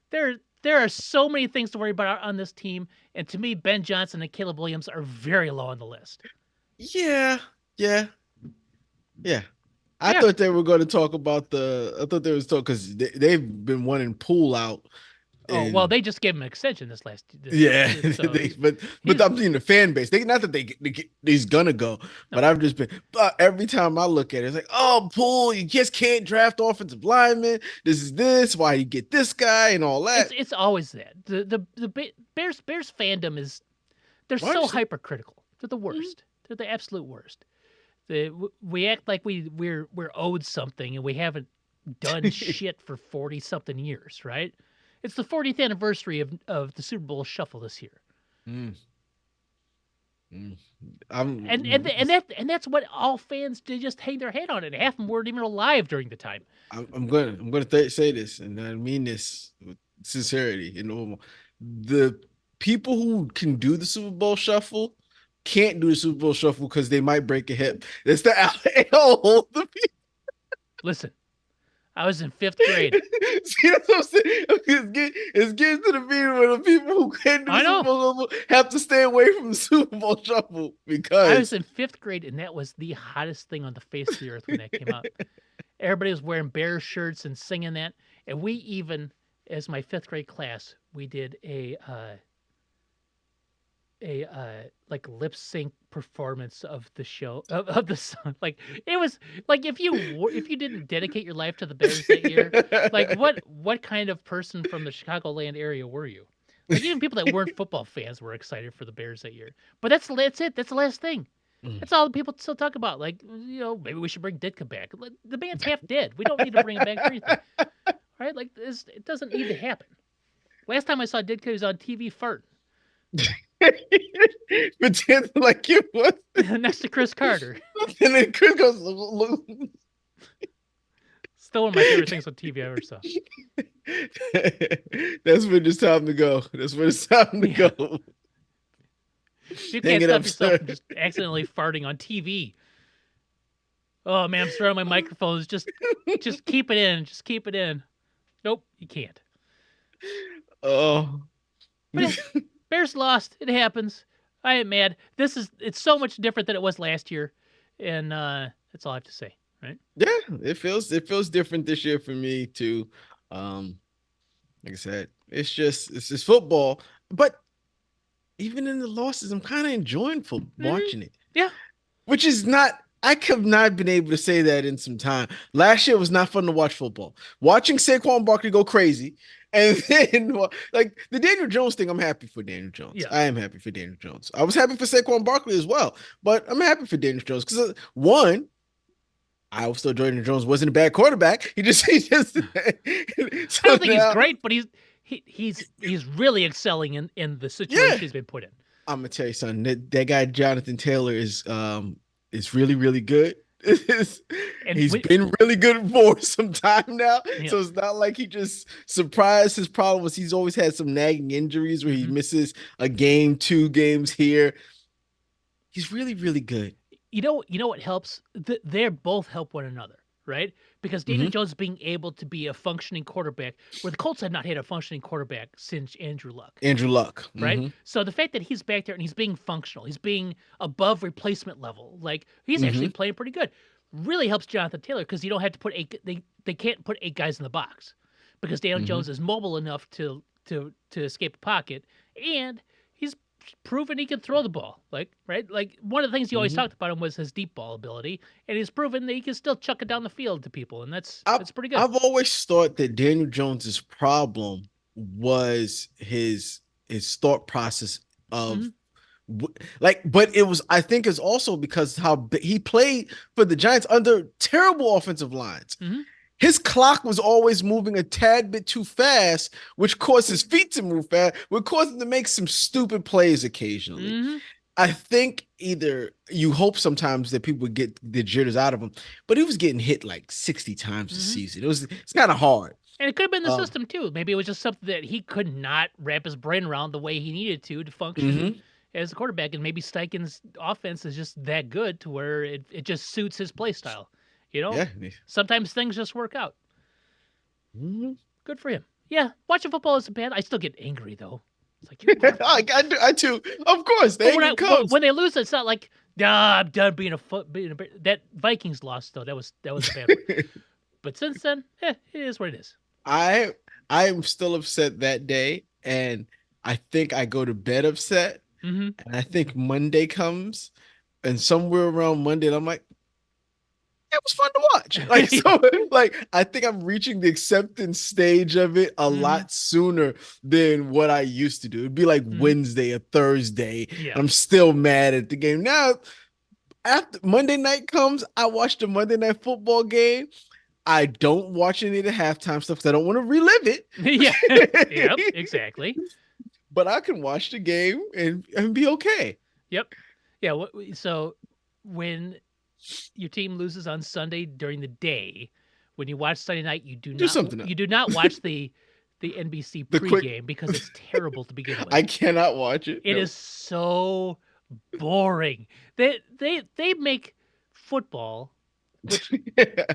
There are so many things to worry about on this team. And to me, Ben Johnson and Caleb Williams are very low on the list. Yeah. I Yeah. thought they were going to talk about the. I thought they was talking because they've been wanting Poole out, Oh well, and they just gave him an extension this yeah, so but he's I'm seeing the fan base. They not that he's gonna go, no. but I've just been. But every time I look at it, it's like, oh, Poole, you just can't draft offensive linemen. This is this. Why you get this guy and all that. It's always that Bears fandom is they're Why so don't you? hypercritical. They're the worst. They're the absolute worst. We act like we're owed something and we haven't done shit for 40 something years, right? It's the 40th anniversary of the Super Bowl shuffle this year. Mm, mm. And that's what all fans did, just hang their head on it. Half of them weren't even alive during the time. I'm gonna say this, and I mean this with sincerity. The people who can do the Super Bowl shuffle can't do the Super Bowl shuffle because they might break a hip. That's the L. The Listen, I was in 5th grade. See, that's what I'm saying. It's getting to the point where the people who can't do the I Super know. Bowl shuffle have to stay away from the Super Bowl shuffle I was because in 5th grade, and that was the hottest thing on the face of the earth when that came out. Everybody was wearing Bears shirts and singing that. And we even, as my 5th grade class, we did a like lip sync performance of the show of the song. Like it was like if you didn't dedicate your life to the Bears that year, like what kind of person from the Chicagoland area were you? Like even people that weren't football fans were excited for the Bears that year. But that's it. That's the last thing. That's all people still talk about. Like, maybe we should bring Ditka back. The man's half dead. We don't need to bring him back for anything. Right? Like this, it doesn't need to happen. Last time I saw Ditka, he was on TV farting. pretend like it was. Next to Chris Carter. And then Chris goes, look. Still one of my favorite things on TV I ever saw. That's when it's time to go. That's when it's time to Yeah. go. You Hang can't it stop up, yourself sir. from just accidentally farting on TV. Oh man, I'm throwing my microphones. Just keep it in. Just keep it in. Nope, you can't. Oh. But yeah, Bears lost. It happens. I am mad. It's so much different than it was last year, and that's all I have to say. Right? Yeah, it feels different this year for me too. Like I said, it's just football. But even in the losses, I'm kind of enjoying watching it. Yeah. Which is not. I have not been able to say that in some time. Last year was not fun to watch football. Watching Saquon Barkley go crazy, and then like the Daniel Jones thing, I'm happy for Daniel Jones. Yeah. I am happy for Daniel Jones. I was happy for Saquon Barkley as well, but I'm happy for Daniel Jones because one, I was still Jordan Jones wasn't a bad quarterback. He just so I don't think he's great, but he's really excelling in the situation he's been put in. I'm gonna tell you something. That guy Jonathan Taylor is really really good. He's been really good for some time now. Yeah. So it's not like he just surprised. His problem was he's always had some nagging injuries where he misses a game, 2 games here. He's really really good. You know what helps? They both help one another, right? Because Daniel Jones being able to be a functioning quarterback, where the Colts have not had a functioning quarterback since Andrew Luck. Right? So the fact that he's back there and he's being functional, he's being above replacement level, like he's actually playing pretty good, really helps Jonathan Taylor because you don't have to put they can't put 8 guys in the box because Daniel Jones is mobile enough to escape a pocket, and he's proven he can throw the ball. Like one of the things you always talked about him was his deep ball ability, and he's proven that he can still chuck it down the field to people, and that's pretty good. I've always thought that Daniel Jones's problem was his thought process of but it was, I think it's also because how he played for the Giants under terrible offensive lines. His clock was always moving a tad bit too fast, which caused his feet to move fast, which caused him to make some stupid plays occasionally. I think either you hope sometimes that people would get the jitters out of him, but he was getting hit like 60 times a season. It's kind of hard. And it could have been the system too. Maybe it was just something that he could not wrap his brain around the way he needed to function as a quarterback. And maybe Steichen's offense is just that good to where it just suits his play style. Sometimes things just work out. Good for him. Yeah, watching football isn't bad. I still get angry though. It's like I too. Of course, when they lose, it's not like Nah, I'm done being a foot. That Vikings loss though, that was a bad one. But since then, it is what it is. I I am still upset that day, and I think I go to bed upset, Mm-hmm. and I think Monday comes, and somewhere around Monday, I'm like, it was fun to watch. Like Yeah. so, like I think I'm reaching the acceptance stage of it a Mm-hmm. lot sooner than what I used to do. It'd be like Mm-hmm. Wednesday or Thursday, and Yeah. I'm still mad at the game. Now, after Monday night comes, I watch the Monday night football game. I don't watch any of the halftime stuff because I don't want to relive Yeah. Yep. it. Exactly. But I can watch the game and be okay. Yep. Yeah. So when your team loses on Sunday during the day, when you watch Sunday night, Do something else. you do not watch the NBC The quick pregame because it's terrible to begin with. I cannot watch it. It is No. so boring. They make football, which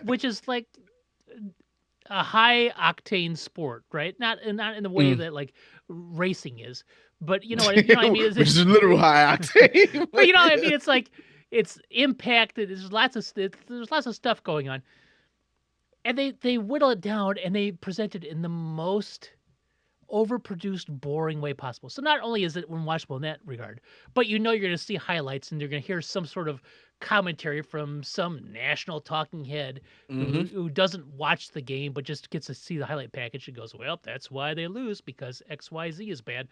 which is like a high octane sport, right? Not in the way Mm. that like racing is, but you know what I mean. Which is literal high octane. But you know what I mean. It's like it's impacted. There's lots of stuff going on, and they whittle it down and they present it in the most overproduced, boring way possible. So not only is it unwatchable in that regard, but you're going to see highlights and you're going to hear some sort of commentary from some national talking head Hmm. who doesn't watch the game but just gets to see the highlight package and goes, "Well, that's why they lose because XYZ is bad."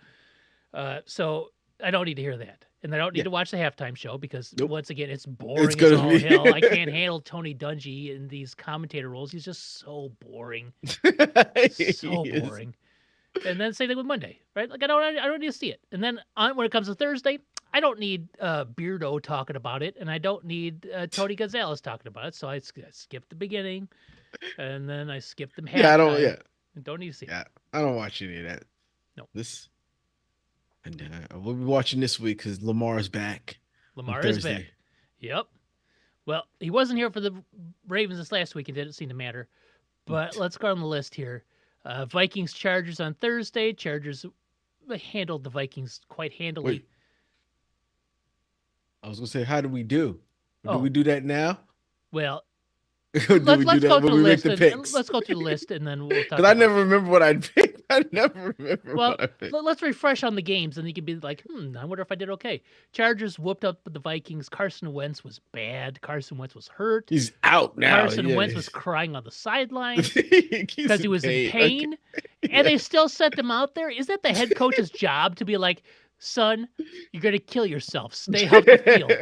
So I don't need to hear that. And I don't need Yeah. to watch the halftime show because Nope. once again, it's It's boring as gonna all be. hell. I can't handle Tony Dungy in these commentator roles. He's just so boring, so Yes. boring. And then same thing with Monday, right? Like I don't need to see it. And then when it comes to Thursday, I don't need Beardo talking about it, and I don't need Tony Gonzalez talking about it. So I skip the beginning, and then I skip the Yeah, I don't. halftime. Yeah, And don't need to see it. yeah, I don't watch any of that. No, This and we'll be watching this week because Lamar's back on Lamar is back. Thursday. Yep. Well, he wasn't here for the Ravens this last week. It didn't seem to matter. But let's go on the list here. Vikings Chargers on Thursday. Chargers handled the Vikings quite handily. Wait, I was gonna say, how do we do? Do we Oh, do that now? well, Or do we do let's that go when through we the make list the and picks? let's go through the list and then we'll talk Because I about never it. remember what I picked. I never remember Well, what I picked. let's refresh on the games and you can be like, I wonder if I did okay. Chargers whooped up the Vikings. Carson Wentz was bad. Carson Wentz was hurt. He's out now. Carson Yeah, Wentz was crying on the sideline he's because he was in pain. And they still sent him out there. Is that the head coach's job to be like, son, you're going to kill yourself. Stay off the field.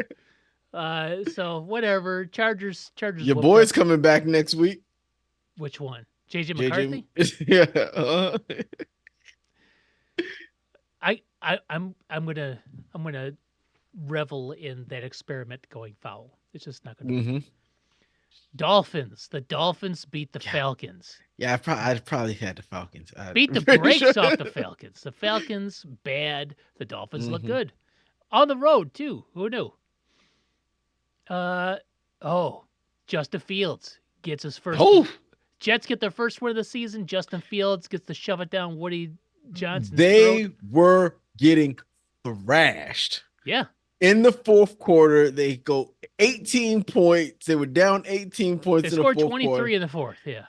So whatever. Chargers. Your whooped boy's up. coming back next week. Which one? JJ McCarthy. Yeah. I'm gonna revel in that experiment going foul. It's just not gonna. Hmm. Dolphins. The Dolphins beat the Yeah. Falcons. Yeah, I'd probably had the Falcons. Beat the pretty brakes sure. off the Falcons. The Falcons bad. The Dolphins look Mhm. good. On the road too. Who knew? Justin Fields gets his first. Oh, Jets get their first win of the season. Justin Fields gets to shove it down Woody Johnson's they throat. were getting thrashed. Yeah. In the fourth quarter, they go 18 points. They were down 18 They points in the scored fourth 23 quarter. in the fourth. Yeah.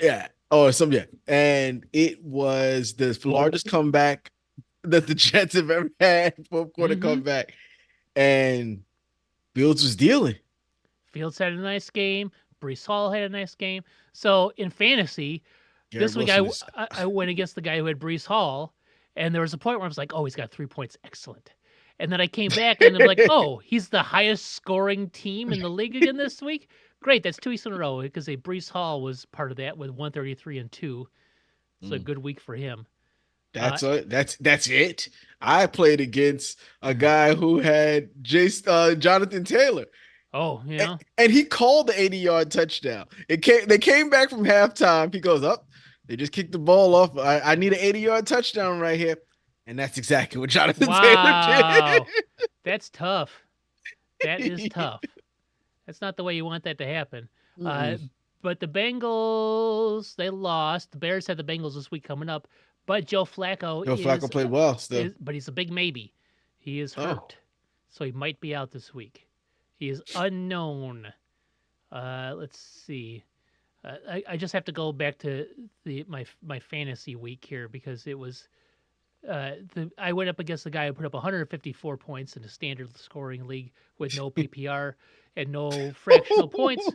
Yeah. Oh, yeah. And it was the largest comeback that the Jets have ever had. Fourth quarter Mhm. comeback. And Fields was dealing. Fields had a nice game. Brees Hall had a nice game. So in fantasy, Garrett this week Wilson is- I went against the guy who had Brees Hall, and there was a point where I was like, oh, he's got 3 points. Excellent. And then I came back and I'm like, oh, he's the highest scoring team in the league again this week. Great, that's 2 weeks in a row because Brees Hall was part of that with 133 and 2. It's a good week for him. That's it. I played against a guy who had Jonathan Taylor. Oh, yeah. And he called the 80-yard touchdown. They came back from halftime. He goes up. They just kicked the ball off. I need an 80-yard touchdown right here. And that's exactly what Jonathan Taylor did. That's tough. That is tough. That's not the way you want that to happen. But the Bengals, they lost. The Bears have the Bengals this week coming up. But Joe Flacco Joe Flacco played well still. but he's a big maybe. He is hurt. so he might be out this week. He is unknown. Let's see. I just have to go back to my fantasy week here because it was I went up against the guy who put up 154 points in a standard scoring league with no PPR and no fractional points.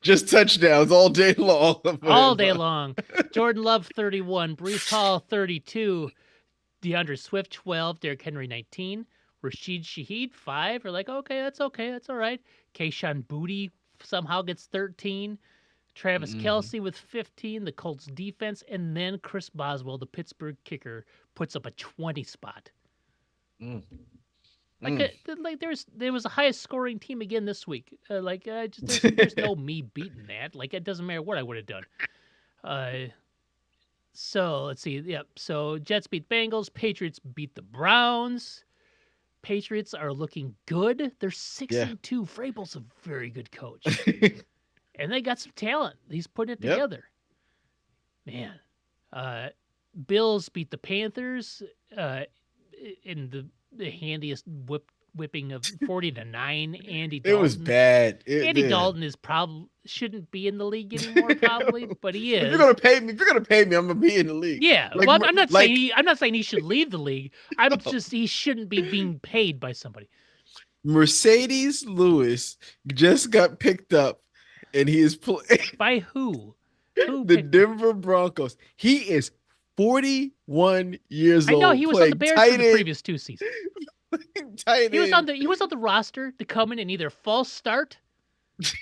Just touchdowns all day long. All day long. Jordan Love 31, Brees Hall 32, DeAndre Swift 12, Derrick Henry 19, Rashid Shaheed 5. We're like, okay, that's all right. Kayshawn Booty somehow gets 13. Travis Kelce with 15, the Colts defense, and then Chris Boswell, the Pittsburgh kicker, puts up a 20 spot. Like there was the highest scoring team again this week. There's no me beating that. Like it doesn't matter what I would have done. So let's see. Yep. So Jets beat Bengals. Patriots beat the Browns. Patriots are looking good. They're 6-2. Vrabel's a very good coach. And they got some talent. He's putting it together. Man. Bills beat the Panthers in the handiest whipping of 40-9. Andy Dalton. It was bad. Andy Dalton is shouldn't be in the league anymore, probably, but he is. If you're gonna pay me, I'm gonna be in the league. Yeah. Well, I'm not saying he should leave the league. He shouldn't be being paid by somebody. Mercedes Lewis just got picked up. And he is by who? The Denver Broncos. He is 41 years old. I know he was on the Bears for the previous 2 seasons. He was on the roster to come in and either false start.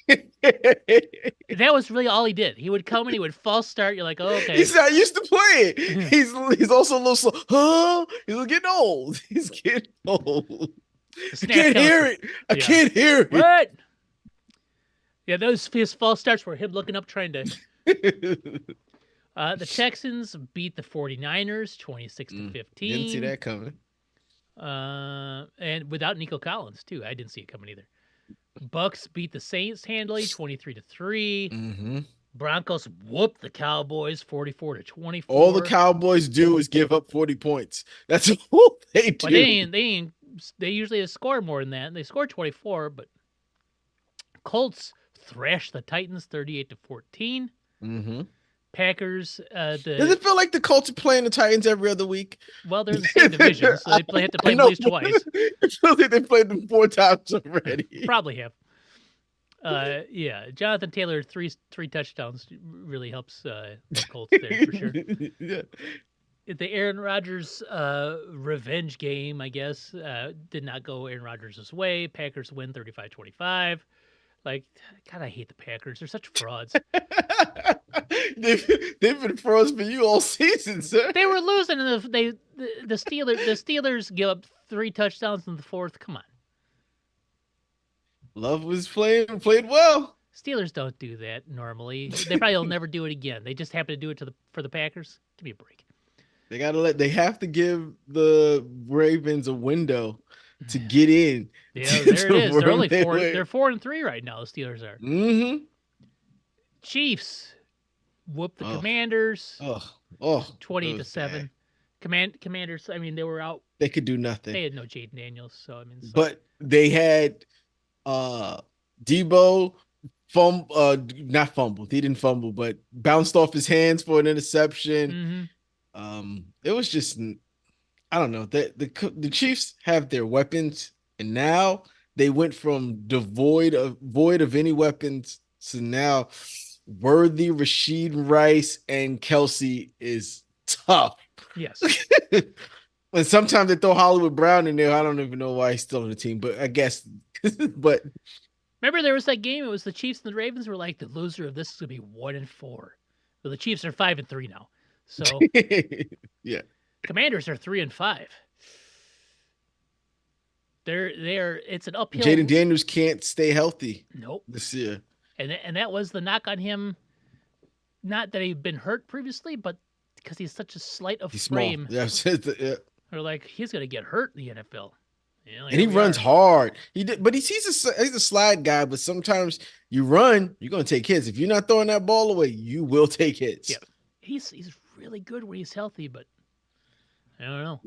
That was really all he did. He would come and he would false start. You're like, oh, okay. He's not used to playing. He's also a little slow. Huh? He's getting old. He's getting old. I can't hear it. I can't hear it. What? Yeah, his false starts were him looking up trying to... the Texans beat the 49ers 26-15. Didn't see that coming. And without Nico Collins, too. I didn't see it coming either. Bucks beat the Saints handily 23-3. Broncos whooped the Cowboys 44-24. All the Cowboys do is give up 40 points. That's all they do. But they usually score more than that. They scored 24, but Colts thrashed the Titans 38-14. Packers. Does it feel like the Colts are playing the Titans every other week? Well, they're in the same division, so they have to play them at least twice. It feels like they played them 4 times already. Probably have. Yeah, Jonathan Taylor three touchdowns really helps the Colts there for sure. Yeah. The Aaron Rodgers revenge game, I guess, did not go Aaron Rodgers' way. Packers win 35-25. Like, God, I hate the Packers. They're such frauds. They've been frauds for you all season, sir. They were losing, and the Steelers give up 3 touchdowns in the fourth. Come on. Love was played well. Steelers don't do that normally. They probably will never do it again. They just happen to do it for the Packers. Give me a break. They have to give the Ravens a window to get in. Yeah, there it is. They're only 4. They're 4-3 right now. The Steelers are. Chiefs whoop the Commanders. 28-7. Commanders. I mean, they were out. They could do nothing. They had no Jaden Daniels, so I mean. But they had Debo not fumbled. He didn't fumble, but bounced off his hands for an interception. It was just, I don't know. The Chiefs have their weapons, and now they went from void of any weapons to now Worthy, Rashid Rice, and Kelce is tough. Yes. And sometimes they throw Hollywood Brown in there. I don't even know why he's still on the team, but I guess. But remember, there was that game. It was the Chiefs and the Ravens were like, the loser of this is gonna be 1-4. Well, the Chiefs are 5-3 now. So yeah, Commanders are 3-5. They're it's an uphill. Jaden Daniels can't stay healthy. Nope. This year. And that was the knock on him. Not that he'd been hurt previously, but because he's such a slight of frame. Yeah, Or like he's gonna get hurt in the NFL. And he runs hard. But he's a slide guy. But sometimes you run, you're gonna take hits. If you're not throwing that ball away, you will take hits. Yeah, he's really good when he's healthy, but I don't know.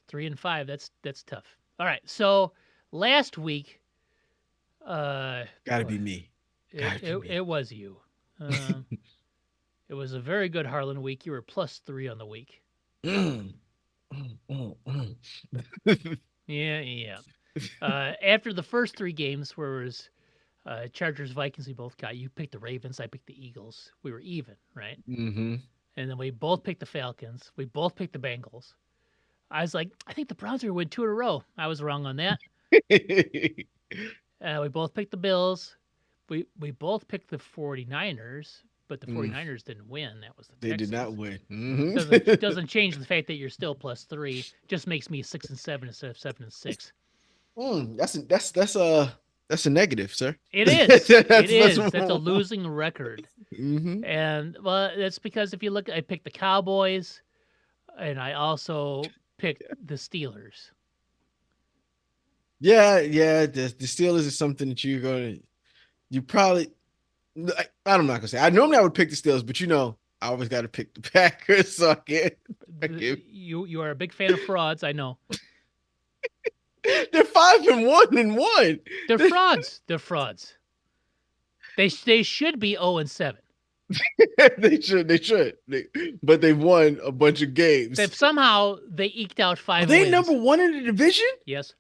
3-5. That's tough. All right. So last week, Gotta well, be me. it Gotta it, be me. it was you. Um, it was a very good Harlan week. You were +3 on the week. Mm, mm. Yeah, yeah. After the first three games, where it was Chargers, Vikings, we both got. You picked the Ravens. I picked the Eagles. We were even, right? Mm-hmm. And then we both picked the Falcons. We both picked the Bengals. I was like, I think the Browns are going to win two in a row. I was wrong on that. We both picked the Bills. We both picked the 49ers, but the Mm, 49ers didn't win. That was the they did not Texans. win. Doesn't change the fact that you're still +3. Just makes me 6-7 instead of 7-6. That's a negative, sir. It is. It That's is. That's a losing record. hmm And well, that's because if you look, I picked the Cowboys, and I also picked the Steelers. Yeah. The Steelers is something that you probably. I'm not gonna say. I normally I would pick the Steelers, but I always got to pick the Packers, so I can't. You are a big fan of frauds, I know. They're 5-1-1. They're frauds. They're frauds. They should be 0-7. But they've won a bunch of games. They've somehow they eked out Are 5 they wins. number one in the division? Yes.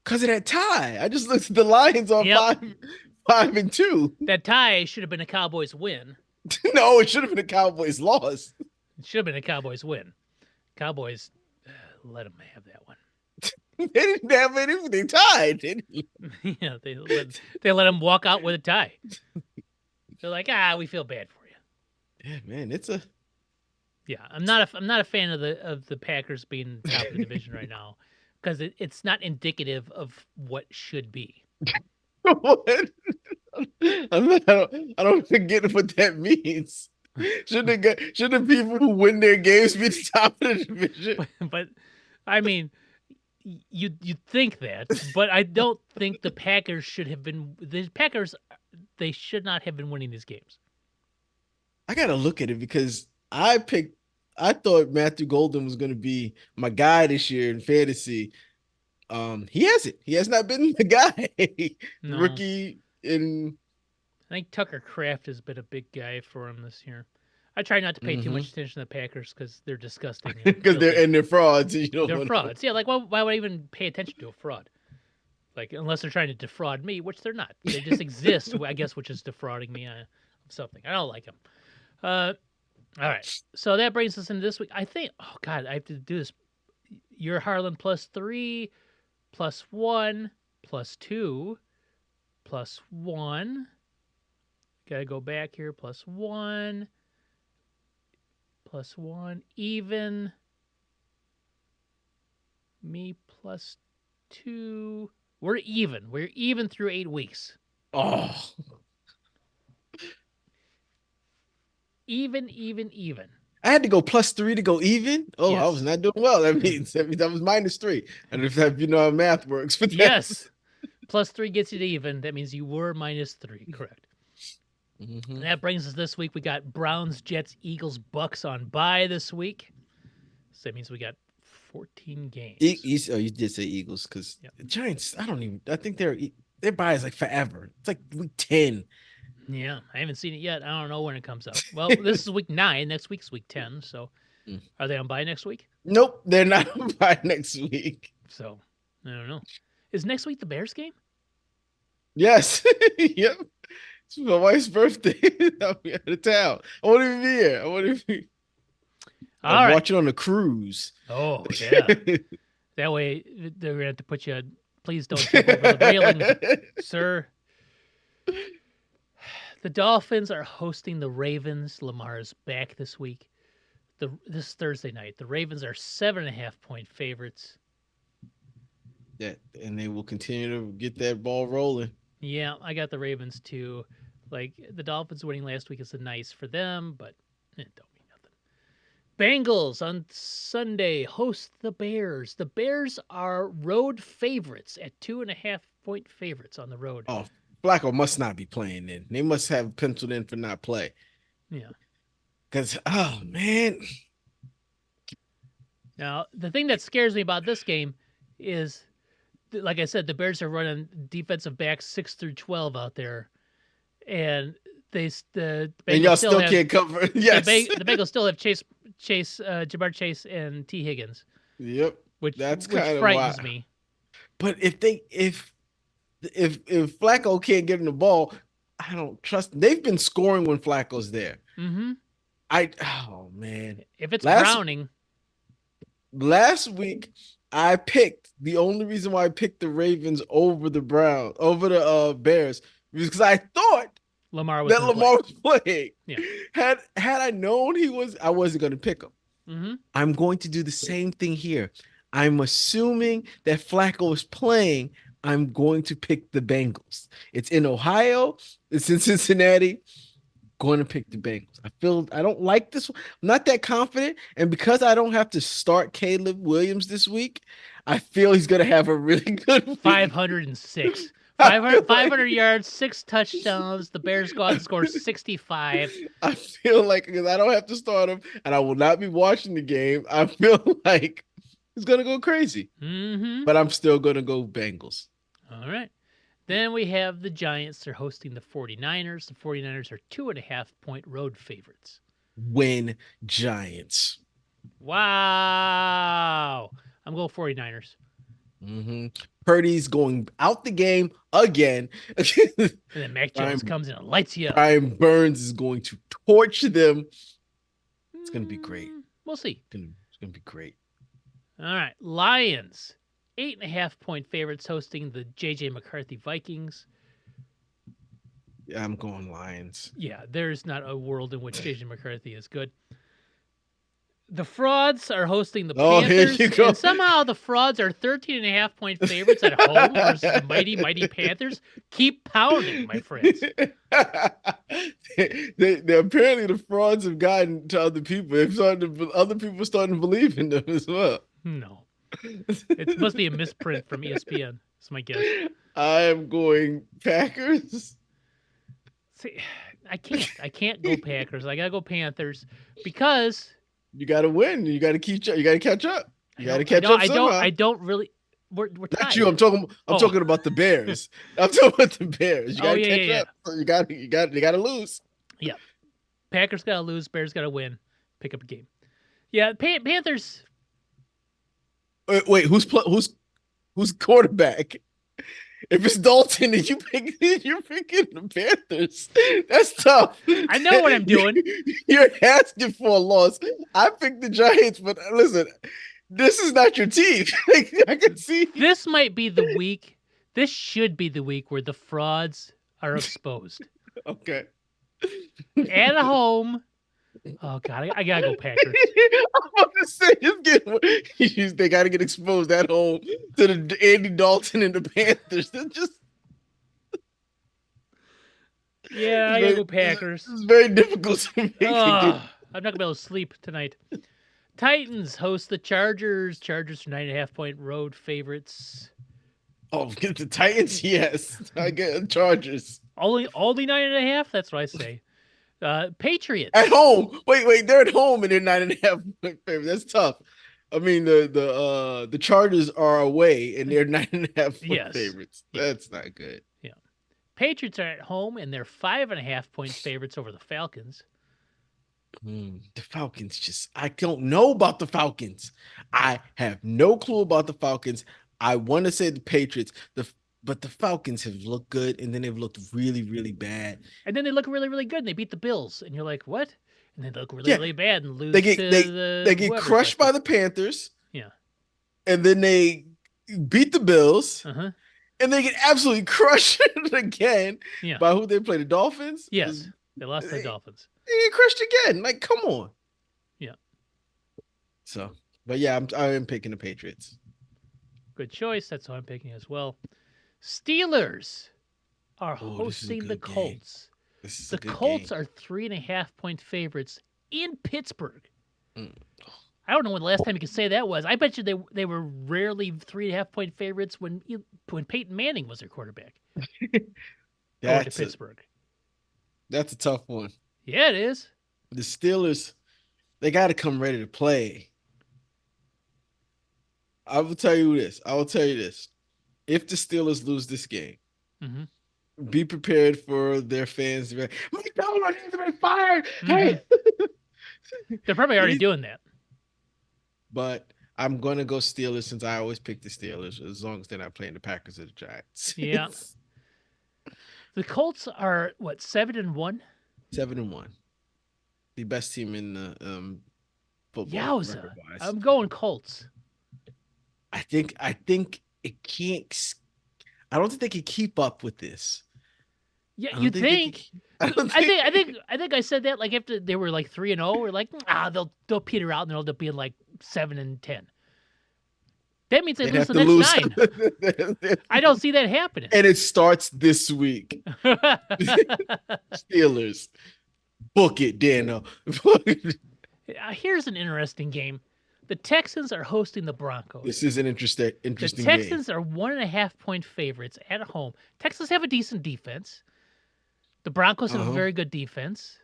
Because of that tie. I just looked at the Lions on Yep. 5-2. That tie should have been a Cowboys win. No, it should have been the Cowboys' loss. It should have been a Cowboys win. Cowboys let them have that one. They didn't have it. They tied. Yeah, they let them walk out with a tie. They're like, we feel bad for you. Yeah, man, Yeah, I'm not a fan of the Packers being top of the division right now because it's not indicative of what should be. what? I don't get what that means. Should the people who win their games be the top of the division? But I mean, you'd think that, but I don't think the Packers should have been. The Packers, they should not have been winning these games. I gotta look at it because I thought Matthew Golden was gonna be my guy this year in fantasy. He hasn't. He has not been the guy. No. Rookie in I think Tucker Kraft has been a big guy for him this year. I try not to pay too Mhm. much attention to the Packers because they're disgusting. and because filthy. they're frauds. You don't They're wanna- frauds. Yeah, like why would I even pay attention to a fraud? Like unless they're trying to defraud me, which they're not. They just exist, I guess, which is defrauding me of something. I don't like them. All right. So that brings us into this week. I think. Oh God, I have to do this. You're Harlan +3, +1, +2, +1. Gotta go back here. +1, +1, even. Me +2. We're even. We're even through 8 weeks. Oh, Even. I had to go +3 to go even. Oh, I was Yes. not doing well. That means that was -3. And if you know how math works, but Yes. +3 gets you to even. That means you were -3. Correct. Mhm. And that brings us this week. We got Browns, Jets, Eagles, Bucks on bye this week. So that means we got 14 games. You did say Eagles because Yep. the Giants. I think their bye is like forever. It's like week 10. Yeah, I haven't seen it yet. I don't know when it comes out. Well, this is week 9. Next week's week 10. So Mm. are they on bye next week? Nope, they're not on bye next week. So I don't know. Is next week the Bears game? Yes, yep. It's my wife's birthday. I'll be out of town. I won't even be here. All I'm right. watching on a cruise. Oh, yeah. That way they're going to have to put you, please don't jump over the railing, sir. The Dolphins are hosting the Ravens. Lamar's back this week. This Thursday night. The Ravens are 7.5-point favorites. Yeah, and they will continue to get that ball rolling. Yeah, I got the Ravens too. Like the Dolphins winning last week is nice for them, but it don't mean nothing. Bengals on Sunday host the Bears. The Bears are road favorites at 2.5-point favorites on the road. Oh, Flacco must not be playing then. They must have penciled in for not play. Yeah. Because, oh, man. Now, the thing that scares me about this game is, like I said, the Bears are running defensive backs 6 through 12 out there, and the And Bengals y'all still still have can't cover. Yes. The Bengals still have Jamar Chase, and T Higgins, Yep. That's which kind of why. frightens me. But if Flacco can't get him the ball, I don't trust. They've been scoring when Flacco's there. Mm-hmm. Oh man. If it's Last Browning, last week I picked the only reason why I picked the Ravens over the Bears because I thought Lamar was that going to play. Lamar was playing. Yeah. Had I known he was, I wasn't going to pick him. Mm-hmm. I'm going to do the same thing here. I'm assuming that Flacco is playing. I'm going to pick the Bengals. It's in Ohio. It's in Cincinnati. Going to pick the Bengals. I don't like this one. I'm not that confident. And because I don't have to start Caleb Williams this week, I feel he's going to have a really good week. 506. 500 yards, 6 touchdowns. The Bears go out and score 65. I feel like because I don't have to start him and I will not be watching the game, I feel like he's going to go crazy. Mm-hmm. But I'm still going to go Bengals. All right. Then we have the Giants. They're hosting the 49ers. The 49ers are 2.5-point road favorites. Win Giants. Wow. I'm going 49ers. Mm-hmm. Purdy's going out the game again. And then Mac Jones comes in and lights you up. Brian Burns is going to torch them. It's going to be great. We'll see. It's going to be great. All right. Lions. 8.5-point favorites hosting the J.J. McCarthy Vikings. Yeah, I'm going Lions. Yeah, there's not a world in which J.J. McCarthy is good. The Frauds are hosting the Panthers. Here you go. And somehow the Frauds are 13.5-point favorites at home versus the mighty Panthers. Keep pounding, my friends. they apparently the Frauds have gotten to other people. Other people starting to believe in them as well. No. It must be a misprint from ESPN. That's my guess. I am going Packers. See, I can't go Packers. I gotta go Panthers because you gotta win. You gotta you gotta catch up. You gotta catch up somehow. I don't really. We're tied. Not you. I'm talking about the Bears. I'm talking about the Bears. You gotta catch up. So you gotta lose. Yeah. Packers gotta lose. Bears gotta win. Pick up a game. Yeah. Panthers. Wait, who's quarterback? If it's Dalton and you're picking the Panthers, that's tough. I know what I'm doing. You're asking for a loss. I picked the Giants, but listen, this is not your team. I can see. This might be the week. This should be the week where the Frauds are exposed. Okay. At home. Oh God, I gotta go Packers. I'm about to say, they gotta get exposed at home to the Andy Dalton and the Panthers. They're just I gotta go Packers. It's very difficult to make. I'm not gonna be able to sleep tonight. Titans host the Chargers. Chargers are 9.5-point road favorites. Oh, get the Titans? Yes, I get Chargers. Only 9.5. That's what I say. Patriots at home. Wait, they're at home and they're 9.5 favorites. That's tough. I mean, the Chargers are away and they're 9.5 favorites. That's not good. Yeah, Patriots are at home and they're 5.5-point favorites over the Falcons. The Falcons I don't know about the Falcons. I have no clue about the Falcons. I want to say the Patriots. But the Falcons have looked good, and then they've looked really, really bad. And then they look really, really good, and they beat the Bills. And you're like, what? And they look really, really bad and lose they get crushed by the Panthers. Yeah. And then they beat the Bills. Uh-huh. And they get absolutely crushed again by who they play, the Dolphins? Yes. They lost to the Dolphins. They get crushed again. Like, come on. Yeah. So, but yeah, I am picking the Patriots. Good choice. That's who I'm picking as well. Steelers are hosting the Colts. The Colts are 3.5-point favorites in Pittsburgh. I don't know when the last time you could say that was. I bet you they were rarely 3.5-point favorites when Peyton Manning was their quarterback. Going to Pittsburgh. That's a tough one. Yeah, it is. The Steelers, they got to come ready to play. I will tell you this. I will tell you this. If the Steelers lose this game, Mm-hmm. be prepared for their fans to be like, Mike Tomlin needs to be fired. Mm-hmm. Hey, They're probably already doing that. but I'm gonna go Steelers since I always pick the Steelers as long as they're not playing the Packers or the Giants. Yeah. The Colts are what, 7-1? 7-1, the best team in the football Yowza! record wise. I'm going Colts. I think it can't. I don't think they can keep up with this. Yeah, I you don't think they can. think? I don't I think I said that like after they were like 3-0. We're like, they'll peter out and they'll end up being like 7-10. That means they they'd lose have the to next lose. 9. I don't see that happening. And it starts this week. Steelers, book it, Dano. Here's an interesting game. The Texans are hosting the Broncos. This is an interesting The game. Texans are 1.5-point favorites at home. Texans have a decent defense. The Broncos have a very good defense.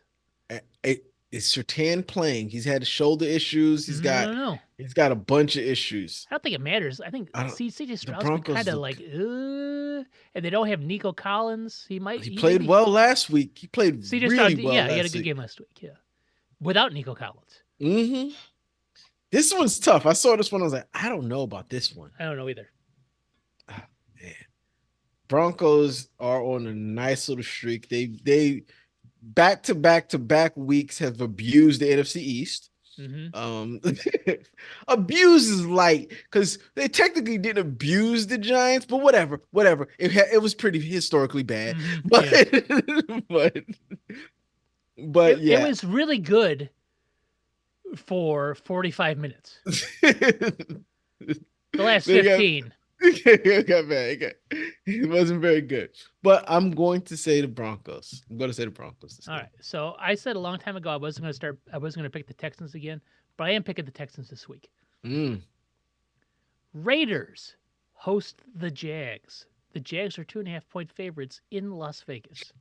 Is Surtain playing? He's had shoulder issues. He's got a bunch of issues. I don't think it matters. I think CJ Stroud's been kind of like, and they don't have Nico Collins. He played well last week. He played CJ really Stroud, well. Yeah, he had a good game last week. Yeah, without Nico Collins. Mm-hmm. This one's tough. I saw this one. I was like, I don't know about this one. I don't know either. Oh, man. Broncos are on a nice little streak. They back to back weeks have abused the NFC East. Mm-hmm. Abuse is light because they technically didn't abuse the Giants, but whatever. It was pretty historically bad, but yeah, it was really good for 45 minutes. The last 15. Got bad. It wasn't very good, but I'm going to say the Broncos. I'm going to say the Broncos. All right. So I said a long time ago I wasn't going to pick the Texans again, but I am picking the Texans this week. Raiders host the Jags. The Jags are 2.5-point favorites in Las Vegas.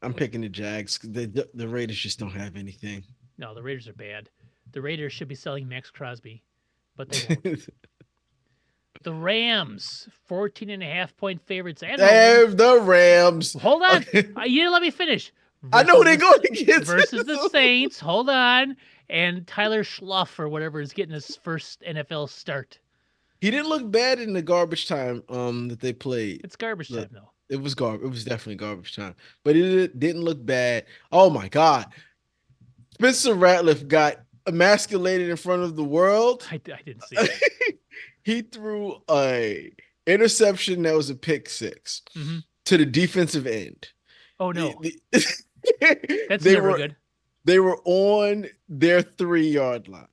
I'm picking the Jags. The Raiders just don't have anything. No, the Raiders are bad. The Raiders should be selling Max Crosby, but they won't. The Rams, 14.5-point favorites. Damn, the Rams. Hold on. You didn't let me finish. I know they're going against versus the Saints. Hold on. And Tyler Schluff or whatever is getting his first NFL start. He didn't look bad in the garbage time that they played. It's garbage time, though. It was garbage. It was definitely garbage time. But it didn't look bad. Oh, my God. Spencer Ratliff got emasculated in front of the world. I didn't see it. He threw a interception that was a pick six to the defensive end. Oh, no. That's never good. They were on their 3-yard line.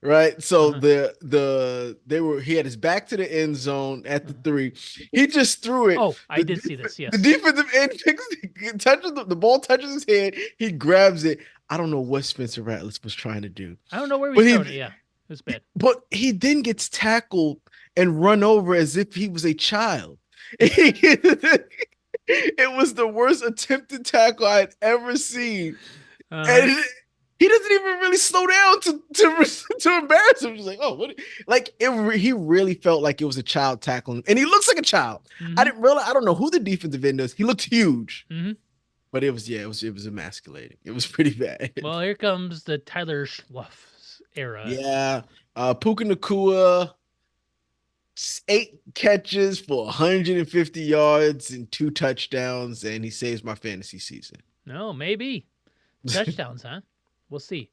Right. So he had his back to the end zone at the 3. He just threw it. Oh, I did see this. Yes. The defensive end touches the ball, touches his head. He grabs it. I don't know what Spencer Ratliff was trying to do. I don't know where he threw it. Yeah. It was bad. But he then gets tackled and run over as if he was a child. It was the worst attempted tackle I had ever seen. And he doesn't even really slow down to embarrass him. He's like, oh, what? Like he really felt like it was a child tackling him. And he looks like a child. I don't know who the defensive end is. He looked huge. But it was emasculating. It was pretty bad. Well, here comes the Tyler Schluff era. Yeah. Puka Nacua, 8 catches for 150 yards and 2 touchdowns, and he saves my fantasy season. No, maybe. Touchdowns, huh? We'll see.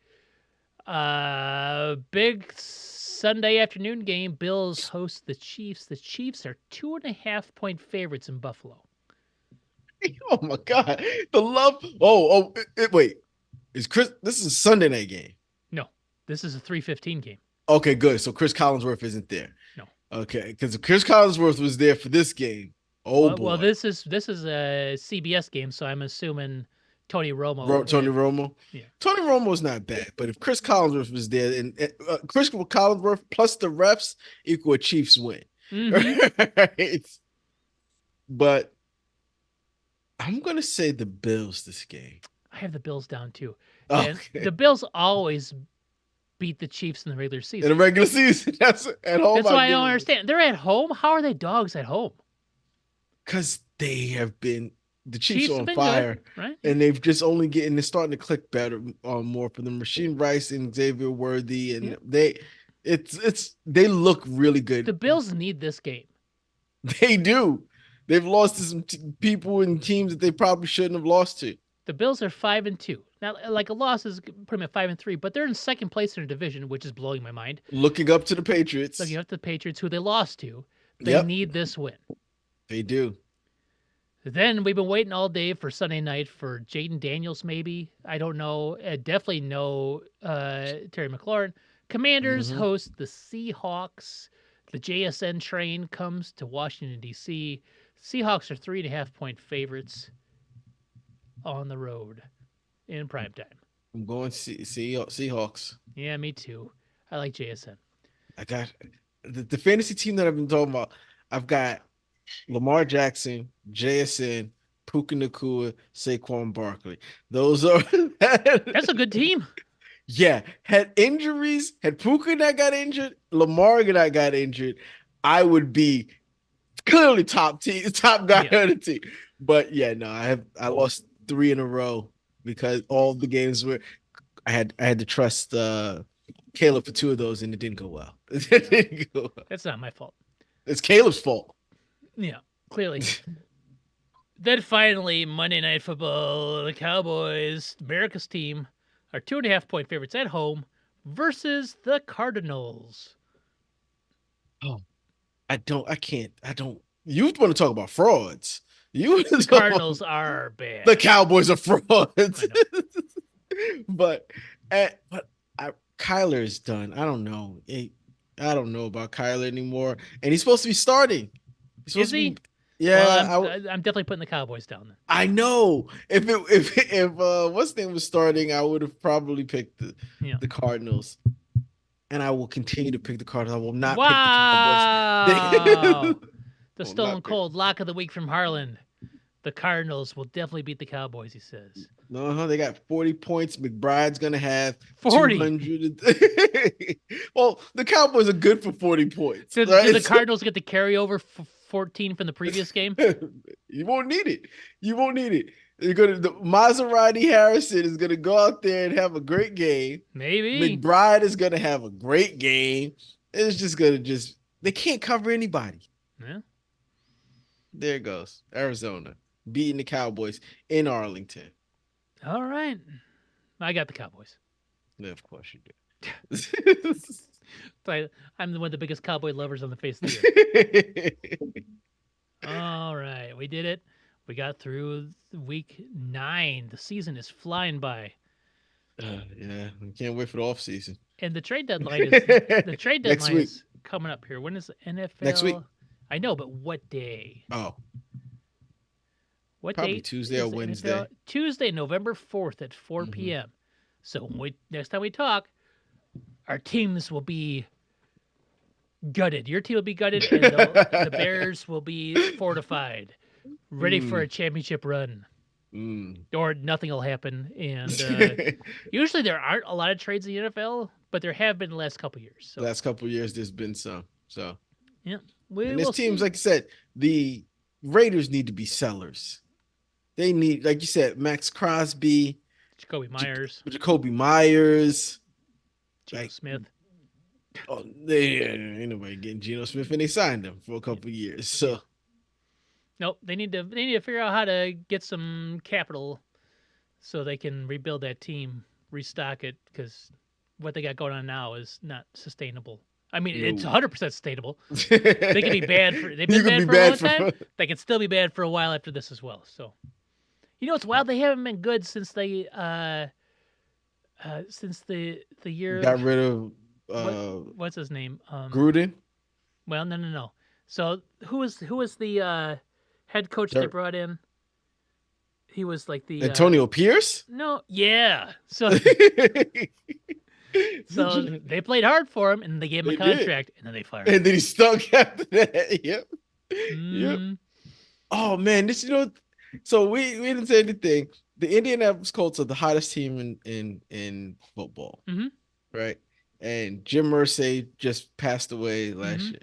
Big Sunday afternoon game. Bills host the Chiefs. The Chiefs are 2.5-point favorites in Buffalo. Oh my God. The love. Wait. This is a Sunday night game. No, this is a 3:15 game. Okay, good. So Chris Collinsworth isn't there. No. Okay, because Chris Collinsworth was there for this game. Boy. Well, this is a CBS game, so I'm assuming Tony Romo. Tony Romo. Yeah. Tony Romo's not bad, but if Chris Collinsworth was there, and Chris Collinsworth plus the refs equal a Chiefs win. Right? But I'm gonna say the Bills this game. I have the Bills down too. And the Bills always beat the Chiefs in the regular In season. the regular season, that's at home. That's why I don't understand. They're at home. How are they dogs at home? Because they have been the Chiefs Chiefs are have on been fire, good, right? and they've just only getting it's starting to click better, more for them. Rasheed Rice and Xavier Worthy, and they look really The good. Bills need this game. They do. They've lost to some people and teams that they probably shouldn't have lost to. The Bills are 5-2. Now, like a loss is put them at 5-3, but they're in second place in their division, which is blowing my mind. Looking up to the Patriots. Looking up to the Patriots, who they lost to. They Yep. need this win. They do. Then we've been waiting all day for Sunday night for Jaden Daniels, maybe. I don't know. Definitely no Terry McLaurin. Commanders host the Seahawks. The JSN train comes to Washington, D.C. Seahawks are 3.5-point favorites on the road in primetime. I'm going Seahawks. Yeah, me too. I like JSN. I got the fantasy team that I've been talking about. I've got Lamar Jackson, JSN, Puka Nacua, Saquon Barkley. Those are That's a good team. Yeah. Had injuries, had Puka not got injured, Lamar not got injured, I would be clearly top guy on the team. But yeah, no, I lost 3 in a row because all the games were I had to trust Caleb for 2 of those, and it didn't go well. That's not my fault. It's Caleb's fault. Yeah, clearly. Then finally, Monday Night Football, the Cowboys, America's team, are 2.5-point favorites at home versus the Cardinals. Oh, I don't. You want to talk about frauds? The Cardinals are bad. The Cowboys are frauds. but Kyler is done. I don't know. I don't know about Kyler anymore. And he's supposed to be starting. Is he? Yeah, well, I'm definitely putting the Cowboys down then. I know. If what's name was starting, I would have probably picked the Cardinals. And I will continue to pick the Cardinals. I will not pick the Cowboys. The Stone Cold lock of the week from Harland. The Cardinals will definitely beat the Cowboys, he says. No, they got 40 points. McBride's going to have 40. 200. Well, the Cowboys are good for 40 points. Did the Cardinals get the carryover 14 from the previous game? You won't need it. The Maserati Harrison is gonna go out there and have a great game. Maybe McBride is gonna have a great game. It's just they can't cover anybody. Yeah. There it goes. Arizona beating the Cowboys in Arlington. All right. I got the Cowboys. Yeah, of course you do. I'm one of the biggest Cowboy lovers on the face of the earth. All right, we did it. We got through week 9. The season is flying by. Yeah, we can't wait for the off season. And the trade deadline is coming up here. When is the NFL? Next week. I know, but what day? Oh, what probably date? Tuesday or Wednesday. NFL? Tuesday, November 4th at 4 p.m. So next time we talk, our teams will be gutted. Your team will be gutted, and the Bears will be fortified, ready for a championship run. Or nothing will happen. And usually there aren't a lot of trades in the NFL, but there have been the last couple of years. So. The last couple of years, there's been some. So yeah, and this team's like I said, the Raiders need to be sellers. They need, like you said, Max Crosby, Jacoby Myers, Geno Smith. Oh, ain't nobody getting Geno Smith, and they signed him for a couple of years. So, nope, they need to figure out how to get some capital so they can rebuild that team, restock it, because what they got going on now is not sustainable. I mean, it's 100% sustainable. They can be bad for they've been bad for a long time. They can still be bad for a while after this as well. So, it's wild. They haven't been good since they since the year got rid of what's his name? Gruden. Well, no. So who was the head coach they brought in? He was like the Antonio Pierce. No, yeah. So they played hard for him, and they gave him a contract, and then they fired him. And then he stunk after that. Yep. Yep. Oh man, so we didn't say anything. The Indianapolis Colts are the hottest team in football, right? and Jim Irsay just passed away last Mm-hmm. year.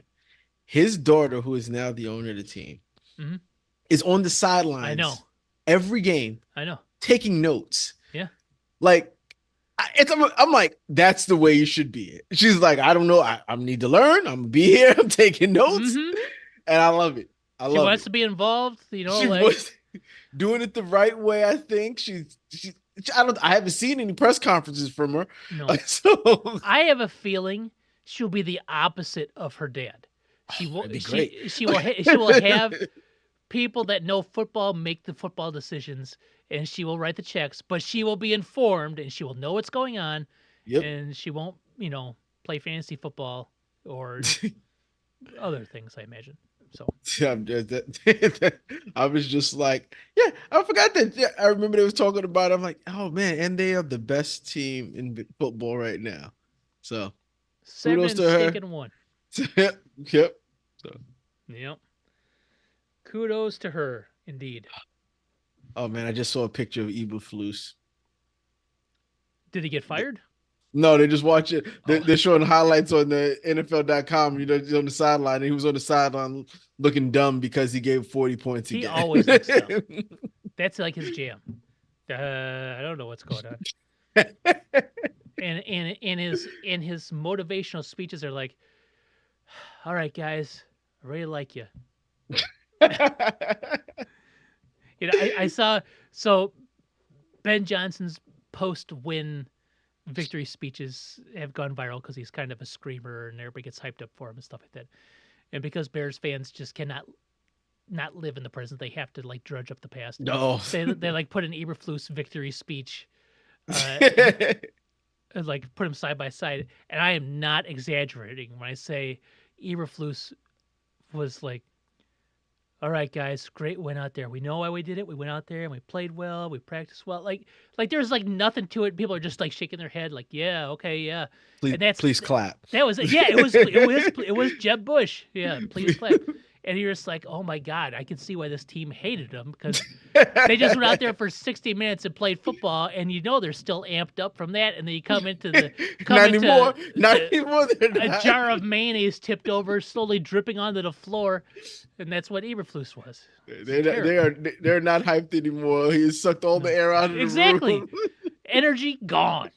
His daughter, who is now the owner of the team, Mm-hmm. is on the I know. sidelines every game I know. taking notes. Yeah. Like, I'm like, that's the way you should be. She's like, I don't know. I need to learn. I'm gonna be here. I'm taking notes, Mm-hmm. and I love it. I She love wants it. to be involved, She like was doing it the right way. I think I don't. I haven't seen any press conferences from her. no. So I have a feeling she'll be the opposite of her dad. She will that'd be great. she will have people that know football make the football decisions, and she will write the checks, but she will be informed and she will know what's going on, Yep. and she won't, play fantasy football or other things, I imagine. So, I was just like, yeah, I forgot that. Yeah, I remember they was talking about it. I'm like, oh man, and they are the best team in football right now. So kudos to her. 7-1. Yep, yep. So, Yep. Kudos to her, indeed. oh man, I just saw a picture of Eberflus. Did he get fired? No, they just watch it. Oh, They're showing highlights on the NFL.com. He's on the sideline, and he was on the sideline looking dumb because he gave 40 points he again. always looks dumb. That's like his jam. I don't know what's going on. And his motivational speeches are like, "All right, guys, I really like you." I saw so Ben Johnson's post-win victory speeches have gone viral because he's kind of a screamer and everybody gets hyped up for him and stuff like that. And because Bears fans just cannot not live in the present, they have to like drudge up the past. No. They like put an Eberflus victory speech, uh, and like put them side by side. And I am not exaggerating when I say Eberflus was like, "All right, guys, great win out there. We know why we did it. We went out there and we played well. We practiced well. Like there's like nothing to it. People are just like shaking their head, like, yeah, okay, yeah." please, And that's please clap. that was it. Yeah, it was Jeb Bush. Yeah, please clap. And you're just like, oh my god, I can see why this team hated him because they just went out there for 60 minutes and played football, and they're still amped up from that, and then you come into Not anymore. Not anymore. a jar of mayonnaise tipped over, slowly dripping onto the floor, and that's what Eberflus was. They're not hyped anymore. He sucked all the air out of the Exactly. room. Energy gone.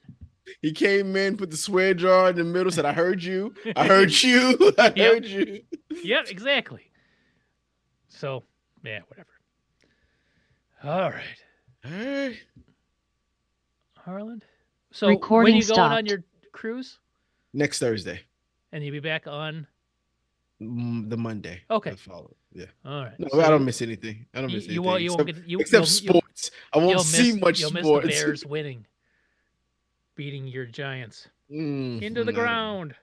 He came in, put the swear jar in the middle, said, "I heard you. I heard you. I heard you." Yep, exactly. So, yeah, whatever. All right. All right. Harland. So Recording when are you going on stopped. your cruise? Next Thursday, And you'll be back on. the Monday. Okay. that follow. Yeah. All right. No, So I don't miss anything. I don't you, miss you anything. won't. You won't except, get. You, except you'll, sports. I won't see much You'll miss sports. the Bears winning, beating your Giants Mm, into the no. ground.